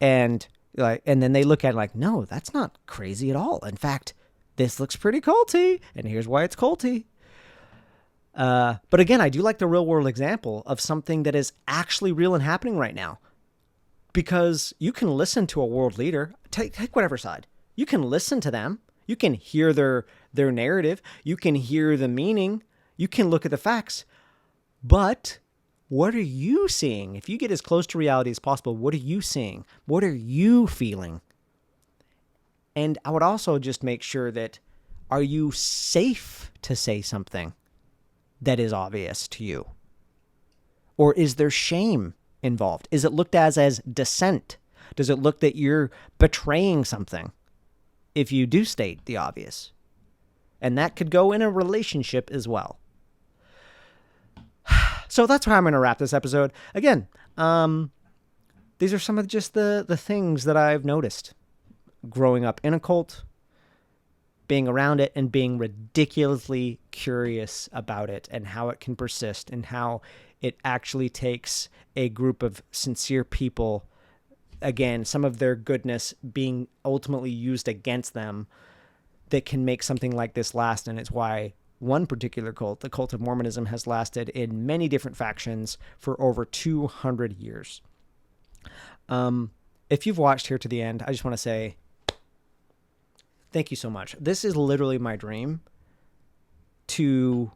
And then they look at it like, no, that's not crazy at all. In fact, this looks pretty culty, and here's why it's culty. But again, I do like the real world example of something that is actually real and happening right now. Because you can listen to a world leader, take whatever side. You can listen to them. You can hear their narrative. You can hear the meaning. You can look at the facts. But what are you seeing? If you get as close to reality as possible, what are you seeing? What are you feeling? And I would also just make sure that, are you safe to say something that is obvious to you? Or is there shame involved? Is it looked as dissent? Does it look that you're betraying something if you do state the obvious? And that could go in a relationship as well. So that's how I'm going to wrap this episode. Again, these are some of just the things that I've noticed growing up in a cult, being around it, and being ridiculously curious about it and how it can persist and how it actually takes a group of sincere people, again, some of their goodness being ultimately used against them, that can make something like this last. And it's why one particular cult, the cult of Mormonism, has lasted in many different factions for over 200 years. If you've watched here to the end, I just want to say thank you so much. This is literally my dream, to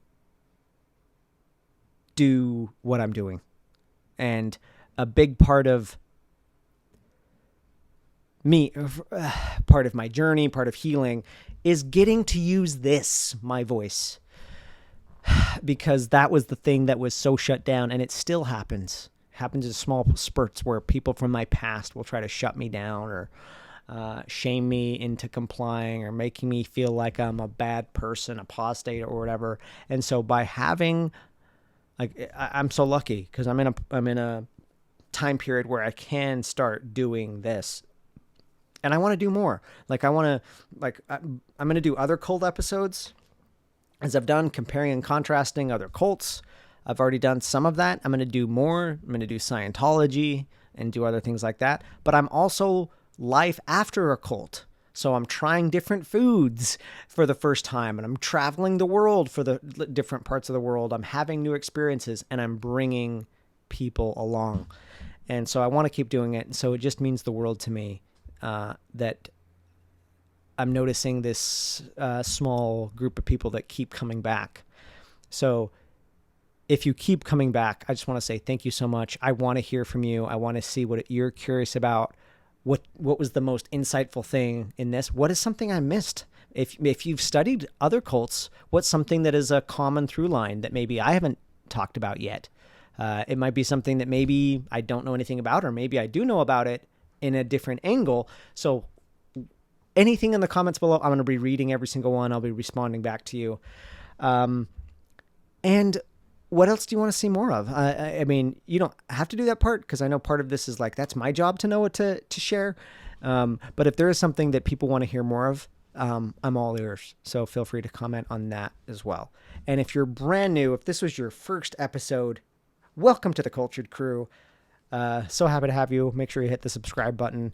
do what I'm doing. And a big part of me, part of my journey, part of healing, is getting to use this, my voice. Because that was the thing that was so shut down, and it still happens. It happens in small spurts where people from my past will try to shut me down or shame me into complying or making me feel like I'm a bad person, apostate or whatever. And so by having, like, I'm so lucky because I'm in a time period where I can start doing this. And I want to do more. Like, I'm going to do other cult episodes, as I've done, comparing and contrasting other cults. I've already done some of that. I'm going to do more. I'm going to do Scientology and do other things like that. But I'm also life after a cult. So I'm trying different foods for the first time, and I'm traveling the world for the different parts of the world. I'm having new experiences, and I'm bringing people along. And so I want to keep doing it. And so it just means the world to me that I'm noticing this small group of people that keep coming back. So if you keep coming back, I just want to say thank you so much. I want to hear from you. I want to see what you're curious about. What was the most insightful thing in this? What is something I missed? If you've studied other cults, what's something that is a common through line that maybe I haven't talked about yet? It might be something that maybe I don't know anything about, or maybe I do know about it in a different angle. So anything in the comments below, I'm going to be reading every single one. I'll be responding back to you. And what else do you want to see more of? I mean, you don't have to do that part, because I know part of this is like, that's my job to know what to share. But if there is something that people want to hear more of, I'm all ears. So feel free to comment on that as well. And if you're brand new, if this was your first episode, welcome to the Cultured Crew. So happy to have you. Make sure you hit the subscribe button.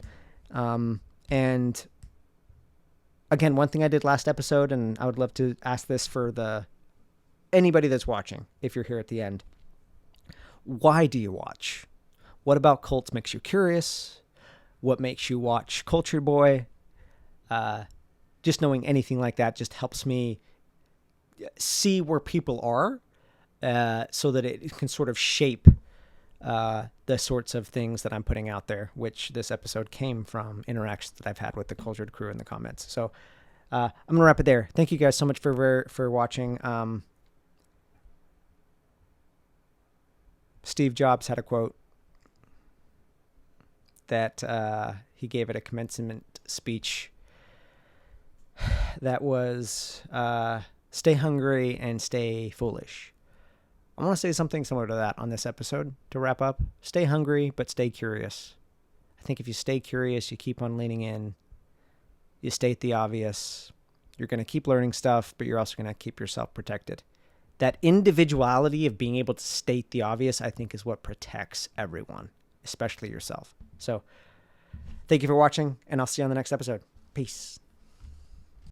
And again, one thing I did last episode, and I would love to ask this for anybody that's watching, if you're here at the end, why do you watch? What about cults makes you curious? What makes you watch Cultured Boy? Just knowing anything like that just helps me see where people are, so that it can sort of shape the sorts of things that I'm putting out there, which this episode came from interactions that I've had with the Cultured Crew in the comments. So I'm going to wrap it there. Thank you guys so much for watching. Steve Jobs had a quote that he gave at a commencement speech that was, stay hungry and stay foolish. I want to say something similar to that on this episode to wrap up. Stay hungry, but stay curious. I think if you stay curious, you keep on leaning in, you state the obvious, you're going to keep learning stuff, but you're also going to keep yourself protected. That individuality of being able to state the obvious, I think, is what protects everyone, especially yourself. So thank you for watching, and I'll see you on the next episode. Peace.